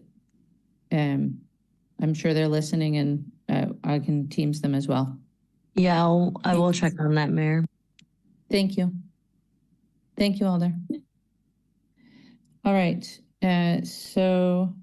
I'm sure they're listening, and I can Teams them as well. Yeah, I will check on that, Mayor. Thank you. Thank you, Alder. All right. So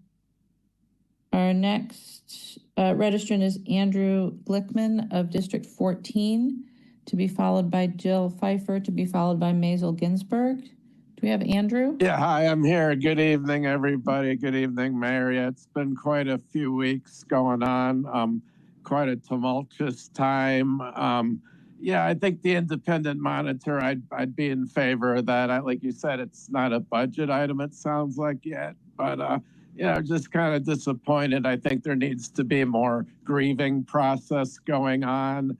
our next registrant is Andrew Glickman of District 14, to be followed by Jill Pfeiffer, to be followed by Maisel Ginsburg. Do we have Andrew? Yeah, hi, I'm here. Good evening, everybody. Good evening, Mayor. Yeah, it's been quite a few weeks going on. Quite a tumultuous time. Yeah, I think the independent monitor, I'd be in favor of that. Like you said, it's not a budget item, it sounds like yet, but just kind of disappointed. I think there needs to be more grieving process going on.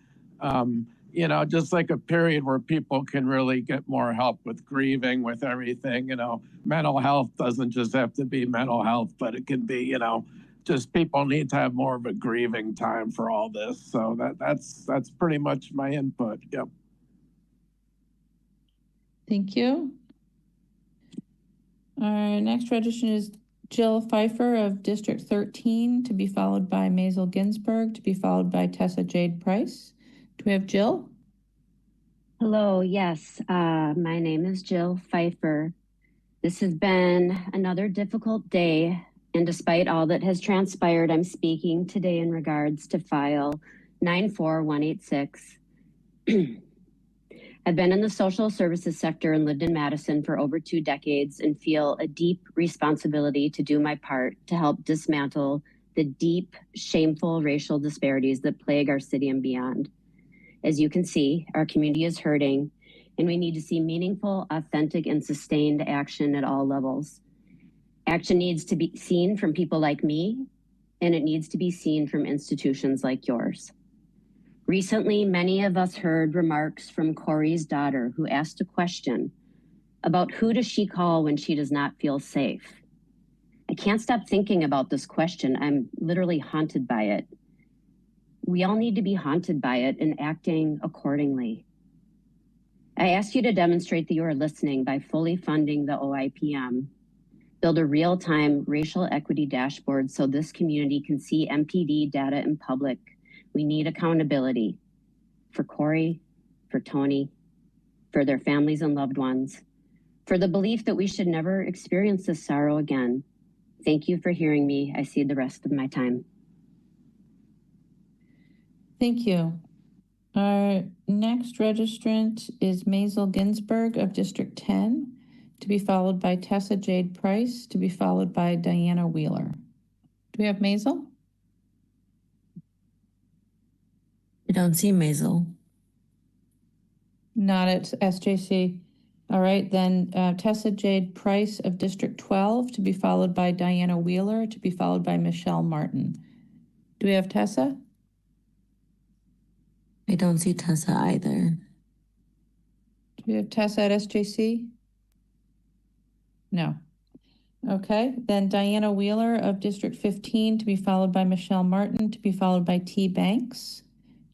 Just like a period where people can really get more help with grieving, with everything. Mental health doesn't just have to be mental health, but it can be, just people need to have more of a grieving time for all this. So that's pretty much my input. Yep. Thank you. Our next registrant is Jill Pfeiffer of District 13, to be followed by Maisel Ginsburg, to be followed by Tessa Jade Price. Do we have Jill? Hello, yes. My name is Jill Pfeiffer. This has been another difficult day, and despite all that has transpired, I'm speaking today in regards to file 94186. I've been in the social services sector and lived in Madison for over 2 decades and feel a deep responsibility to do my part to help dismantle the deep, shameful racial disparities that plague our city and beyond. As you can see, our community is hurting, and we need to see meaningful, authentic, and sustained action at all levels. Action needs to be seen from people like me, and it needs to be seen from institutions like yours. Recently, many of us heard remarks from Corey's daughter, who asked a question about who does she call when she does not feel safe. I can't stop thinking about this question. I'm literally haunted by it. We all need to be haunted by it and acting accordingly. I ask you to demonstrate that you are listening by fully funding the OIPM. Build a real-time racial equity dashboard so this community can see MPD data in public. We need accountability for Corey, for Tony, for their families and loved ones, for the belief that we should never experience this sorrow again. Thank you for hearing me. I cede the rest of my time. Thank you. Our next registrant is Maisel Ginsburg of District 10, to be followed by Tessa Jade Price, to be followed by Diana Wheeler. Do we have Maisel? I don't see Maisel. Not at SJC. All right, then Tessa Jade Price of District 12, to be followed by Diana Wheeler, to be followed by Michelle Martin. Do we have Tessa? I don't see Tessa either. Do we have Tessa at SJC? No. Okay, then Diana Wheeler of District 15, to be followed by Michelle Martin, to be followed by T. Banks.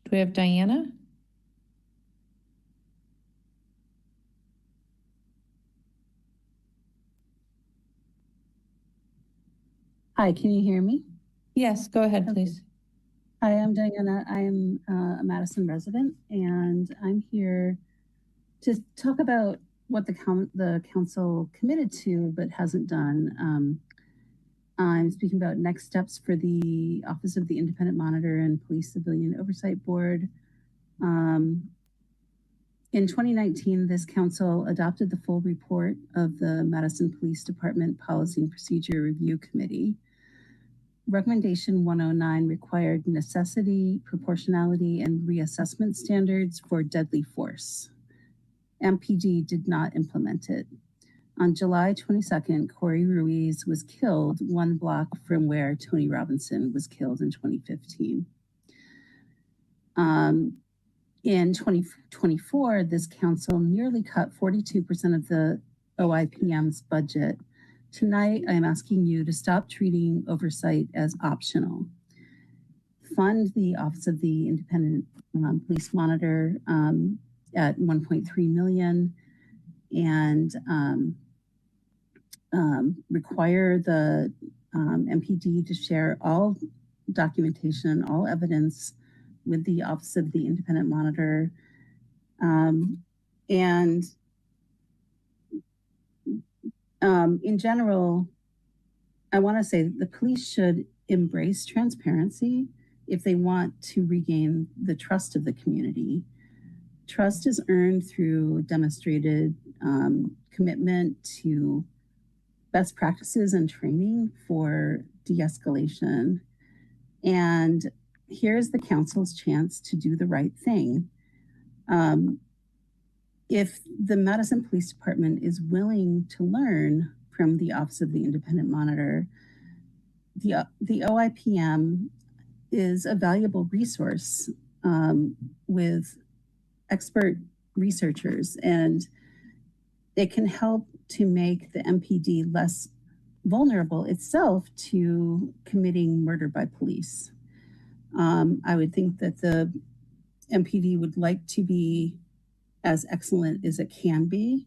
Do we have Diana? Hi, can you hear me? Yes, go ahead, please. Hi, I'm Diana. I am a Madison resident, and I'm here to talk about what the council committed to but hasn't done. I'm speaking about next steps for the Office of the Independent Monitor and Police Civilian Oversight Board. In 2019, this council adopted the full report of the Madison Police Department Policy and Procedure Review Committee. Recommendation 109 required necessity, proportionality, and reassessment standards for deadly force. MPD did not implement it. On July 22nd, Corey Ruiz was killed 1 block from where Tony Robinson was killed in 2015. In 2024, this council nearly cut 42% of the OIPM's budget Tonight, I'm asking you to stop treating oversight as optional. Fund the Office of the Independent Police Monitor at $1.3 million and require the MPD to share all documentation, all evidence with the Office of the Independent Monitor. In general, I want to say that the police should embrace transparency if they want to regain the trust of the community. Trust is earned through demonstrated commitment to best practices and training for de-escalation. And here's the council's chance to do the right thing. If the Madison Police Department is willing to learn from the Office of the Independent Monitor, the OIPM is a valuable resource with expert researchers, and it can help to make the MPD less vulnerable itself to committing murder by police. I would think that the MPD would like to be as excellent as it can be.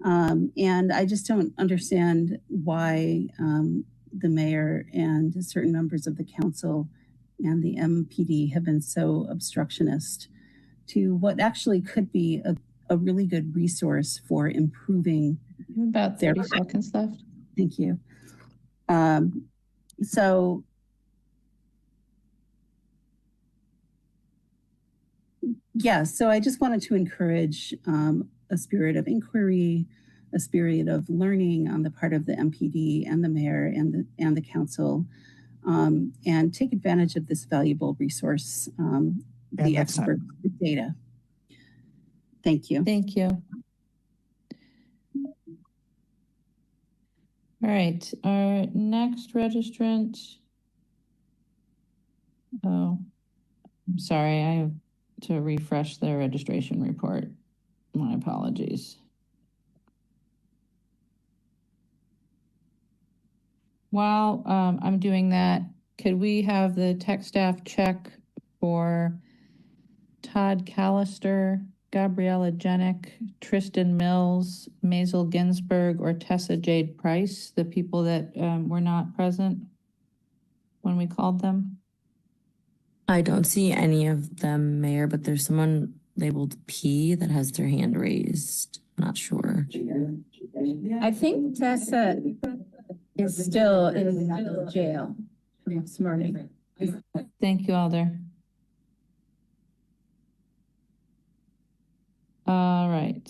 And I just don't understand why the mayor and certain members of the council and the MPD have been so obstructionist to what actually could be a really good resource for improving. About 30 seconds left. Thank you. So I just wanted to encourage a spirit of inquiry, a spirit of learning on the part of the MPD and the mayor and the council, and take advantage of this valuable resource, the expert data. Thank you. Thank you. All right, our next registrant. Oh, I'm sorry, I have to refresh the registration report. My apologies. While I'm doing that, could we have the tech staff check for Todd Callister, Gabriella Jenick, Tristan Mills, Maisel Ginsburg, or Tessa Jade Price, the people that were not present when we called them? I don't see any of them, Mayor, but there's someone labeled P that has their hand raised. Not sure. I think Tessa is still in jail from this morning. Thank you, Alder. All right.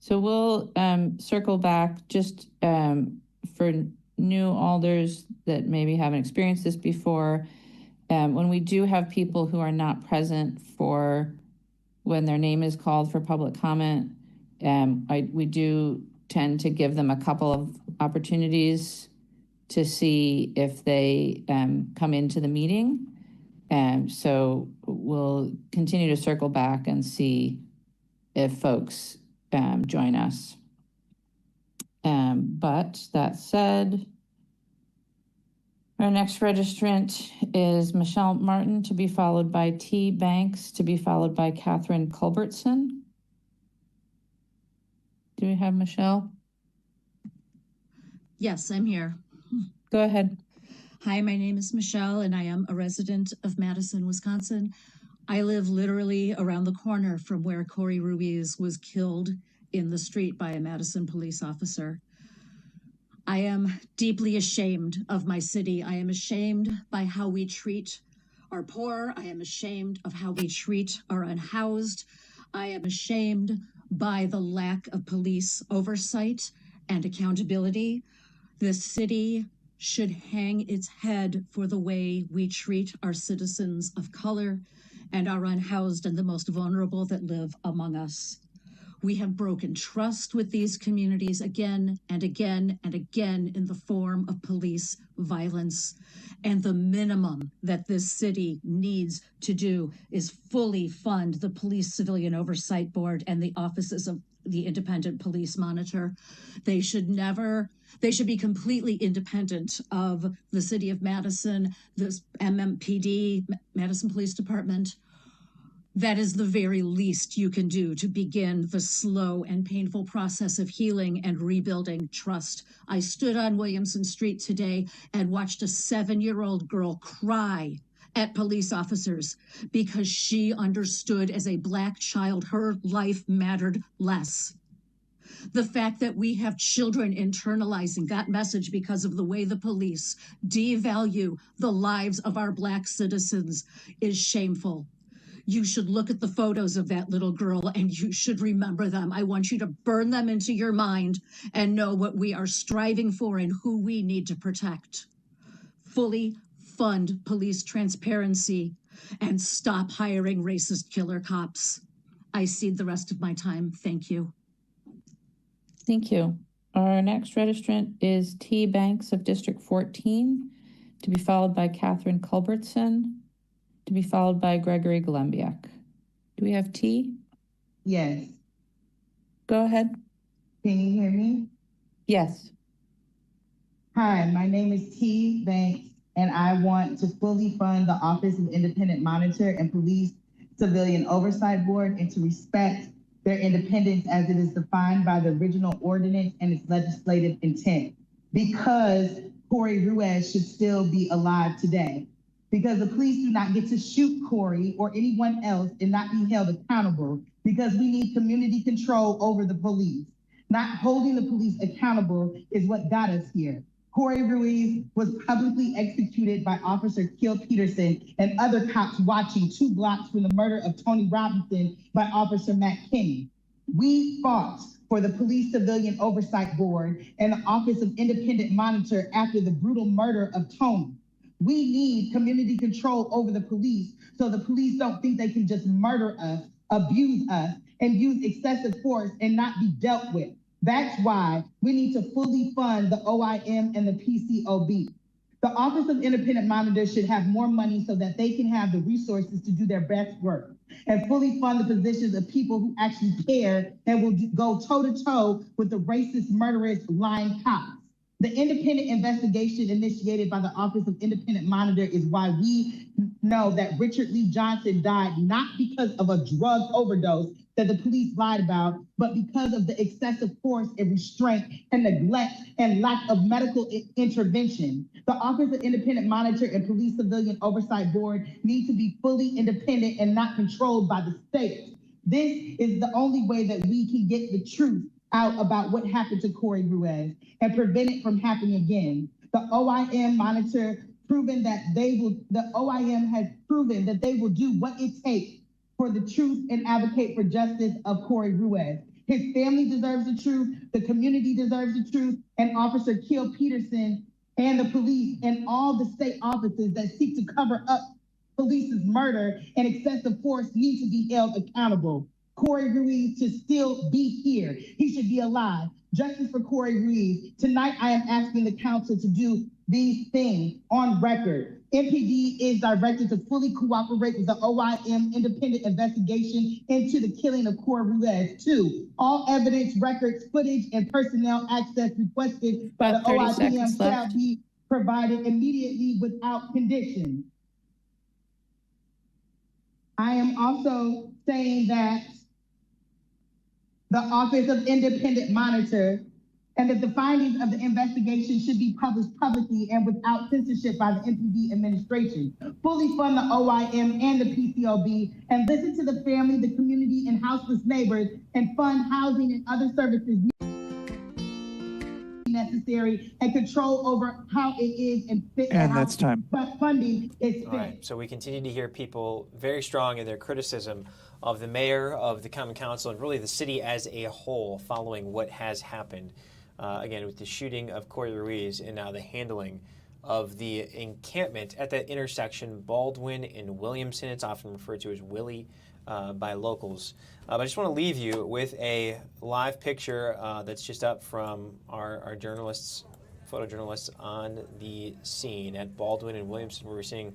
So we'll circle back just for new alders that maybe haven't experienced this before. When we do have people who are not present for when their name is called for public comment, we do tend to give them a couple of opportunities to see if they come into the meeting. So we'll continue to circle back and see if folks join us. But that said, our next registrant is Michelle Martin, to be followed by T. Banks, to be followed by Catherine Culbertson. Do we have Michelle? Yes, I'm here. Go ahead. Hi, my name is Michelle, and I am a resident of Madison, Wisconsin. I live literally around the corner from where Corey Ruiz was killed in the street by a Madison police officer. I am deeply ashamed of my city. I am ashamed by how we treat our poor. I am ashamed of how we treat our unhoused. I am ashamed by the lack of police oversight and accountability. This city should hang its head for the way we treat our citizens of color and our unhoused and the most vulnerable that live among us. We have broken trust with these communities again and again and again in the form of police violence. And the minimum that this city needs to do is fully fund the Police Civilian Oversight Board and the offices of the independent police monitor. They should be completely independent of the city of Madison, the MMPD, Madison Police Department. That is the very least you can do to begin the slow and painful process of healing and rebuilding trust. I stood on Williamson Street today and watched a 7-year-old girl cry at police officers because she understood as a Black child her life mattered less. The fact that we have children internalizing that message because of the way the police devalue the lives of our Black citizens is shameful. You should look at the photos of that little girl and you should remember them. I want you to burn them into your mind and know what we are striving for and who we need to protect. Fully fund police transparency and stop hiring racist killer cops. I cede the rest of my time. Thank you. Thank you. Our next registrant is T. Banks of District 14, to be followed by Catherine Culbertson, to be followed by Gregory Glembiak. Do we have T? Yes. Go ahead. Can you hear me? Yes. Hi, my name is T. Banks, and I want to fully fund the Office of Independent Monitor and Police Civilian Oversight Board and to respect their independence as it is defined by the original ordinance and its legislative intent. Because Corey Ruiz should still be alive today. Because the police do not get to shoot Corey or anyone else and not be held accountable, because we need community control over the police. Not holding the police accountable is what got us here. Corey Ruiz was publicly executed by Officer Kill Peterson and other cops watching 2 blocks from the murder of Tony Robinson by Officer Matt Kinney. We fought for the Police Civilian Oversight Board and the Office of Independent Monitor after the brutal murder of Tony. We need community control over the police so the police don't think they can just murder us, abuse us, and use excessive force and not be dealt with. That's why we need to fully fund the OIM and the PCOB. The Office of Independent Monitor should have more money so that they can have the resources to do their best work and fully fund the positions of people who actually care and will go toe-to-toe with the racist, murderous, lying cops. The independent investigation initiated by the Office of Independent Monitor is why we know that Richard Lee Johnson died not because of a drug overdose that the police lied about, but because of the excessive force and restraint and neglect and lack of medical intervention. The Office of Independent Monitor and Police Civilian Oversight Board need to be fully independent and not controlled by the state. This is the only way that we can get the truth out about what happened to Corey Ruiz and prevent it from happening again. The OIM monitor proven that the OIM has proven that they will do what it takes for the truth and advocate for justice of Corey Ruiz. His family deserves the truth, the community deserves the truth, and Officer Kill Peterson and the police and all the state offices that seek to cover up police's murder and excessive force need to be held accountable. Corey Ruiz should still be here. He should be alive. Justice for Corey Ruiz. Tonight, I am asking the council to do these things on record. MPD is directed to fully cooperate with the OIM independent investigation into the killing of Corey Ruiz. 2, all evidence, records, footage, and personnel access requested by the OIM shall be provided immediately without condition. I am also saying that the Office of Independent Monitor and that the findings of the investigation should be published publicly and without censorship by the MPD administration. Fully fund the OIM and the PCOB and listen to the family, the community, and houseless neighbors and fund housing and other services necessary and control over how it is and fit. And that's time. But funding is fit. All right, so we continue to hear people very strong in their criticism of the mayor, of the Common Council, and really the city as a whole following what has happened. Again, with the shooting of Corey Ruiz and now the handling of the encampment at that intersection, Baldwin and Williamson. It's often referred to as Willie by locals. But I just want to leave you with a live picture that's just up from our journalists, photojournalists on the scene at Baldwin and Williamson, where we're seeing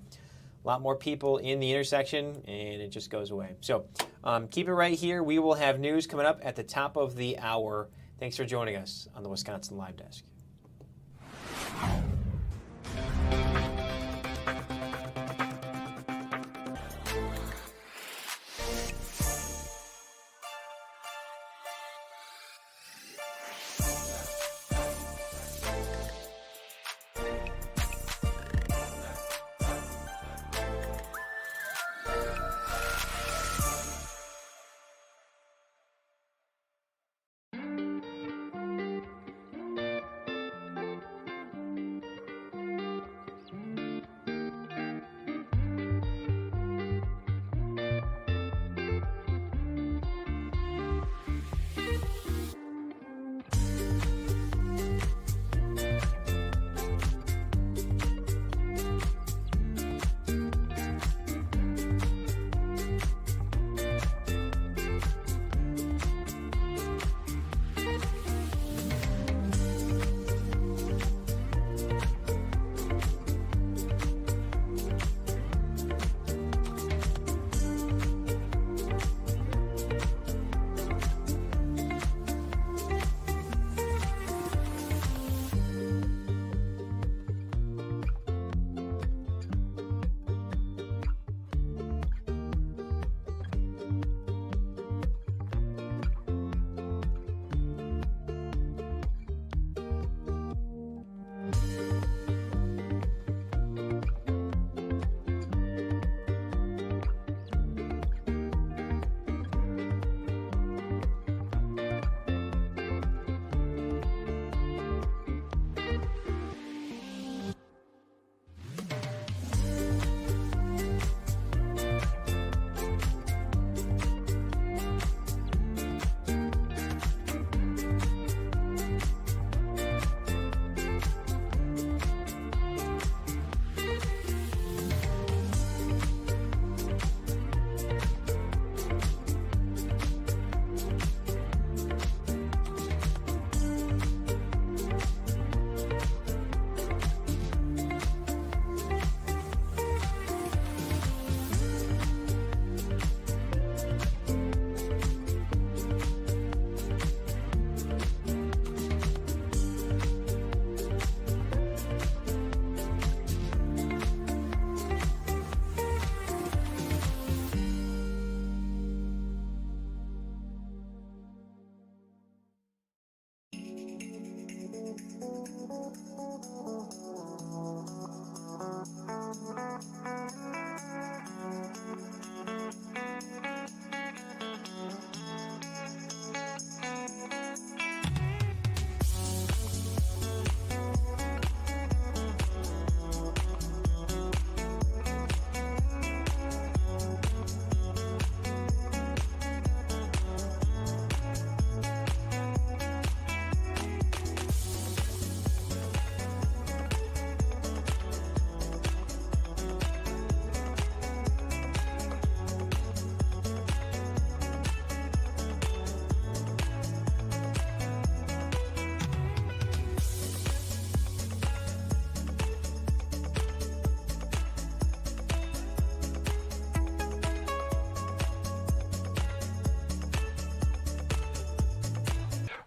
a lot more people in the intersection, and it just goes away. So keep it right here. We will have news coming up at the top of the hour. Thanks for joining us on the Wisconsin Live Desk.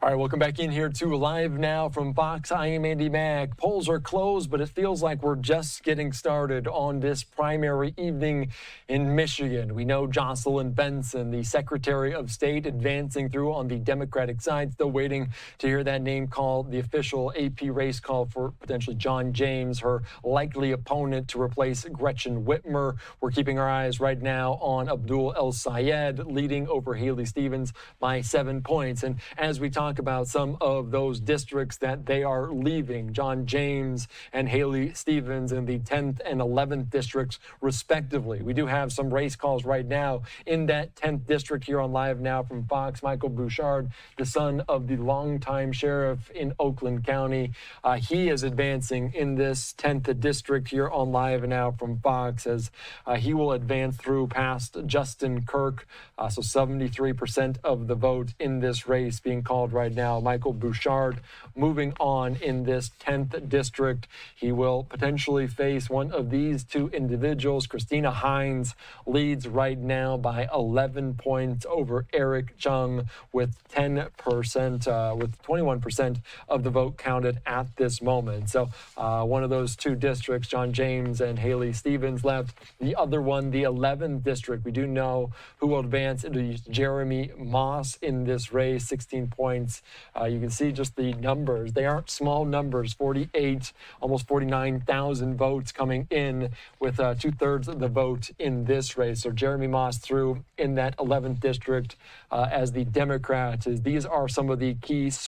All right, welcome back in here to Live Now from Fox. I am Andy Mack. Polls are closed, but it feels like we're just getting started on this primary evening in Michigan. We know Jocelyn Benson, the Secretary of State, advancing through on the Democratic side, still waiting to hear that name called, the official AP race call for potentially John James, her likely opponent to replace Gretchen Whitmer. We're keeping our eyes right now on Abdul El Sayed, leading over Haley Stevens by 7 points. And as we talk about some of those districts that they are leaving, John James and Haley Stevens in the 10th and 11th districts, respectively. We do have some race calls right now in that 10th district here on Live Now from Fox. Michael Bouchard, the son of the longtime sheriff in Oakland County, he is advancing in this 10th district here on Live Now from Fox, as he will advance through past Justin Kirk. So 73% of the vote in this race being called right right now. Michael Bouchard moving on in this 10th district. He will potentially face one of these two individuals. Christina Hines leads right now by 11 points over Eric Chung with 10%, with 21% of the vote counted at this moment. So one of those two districts, John James and Haley Stevens left. The other one, the 11th district, we do know who will advance. It is Jeremy Moss in this race, 16 points. You can see just the numbers. They aren't small numbers, 48, almost 49,000 votes coming in with 2/3 of the vote in this race. So Jeremy Moss through in that 11th district as the Democrat. These are some of the key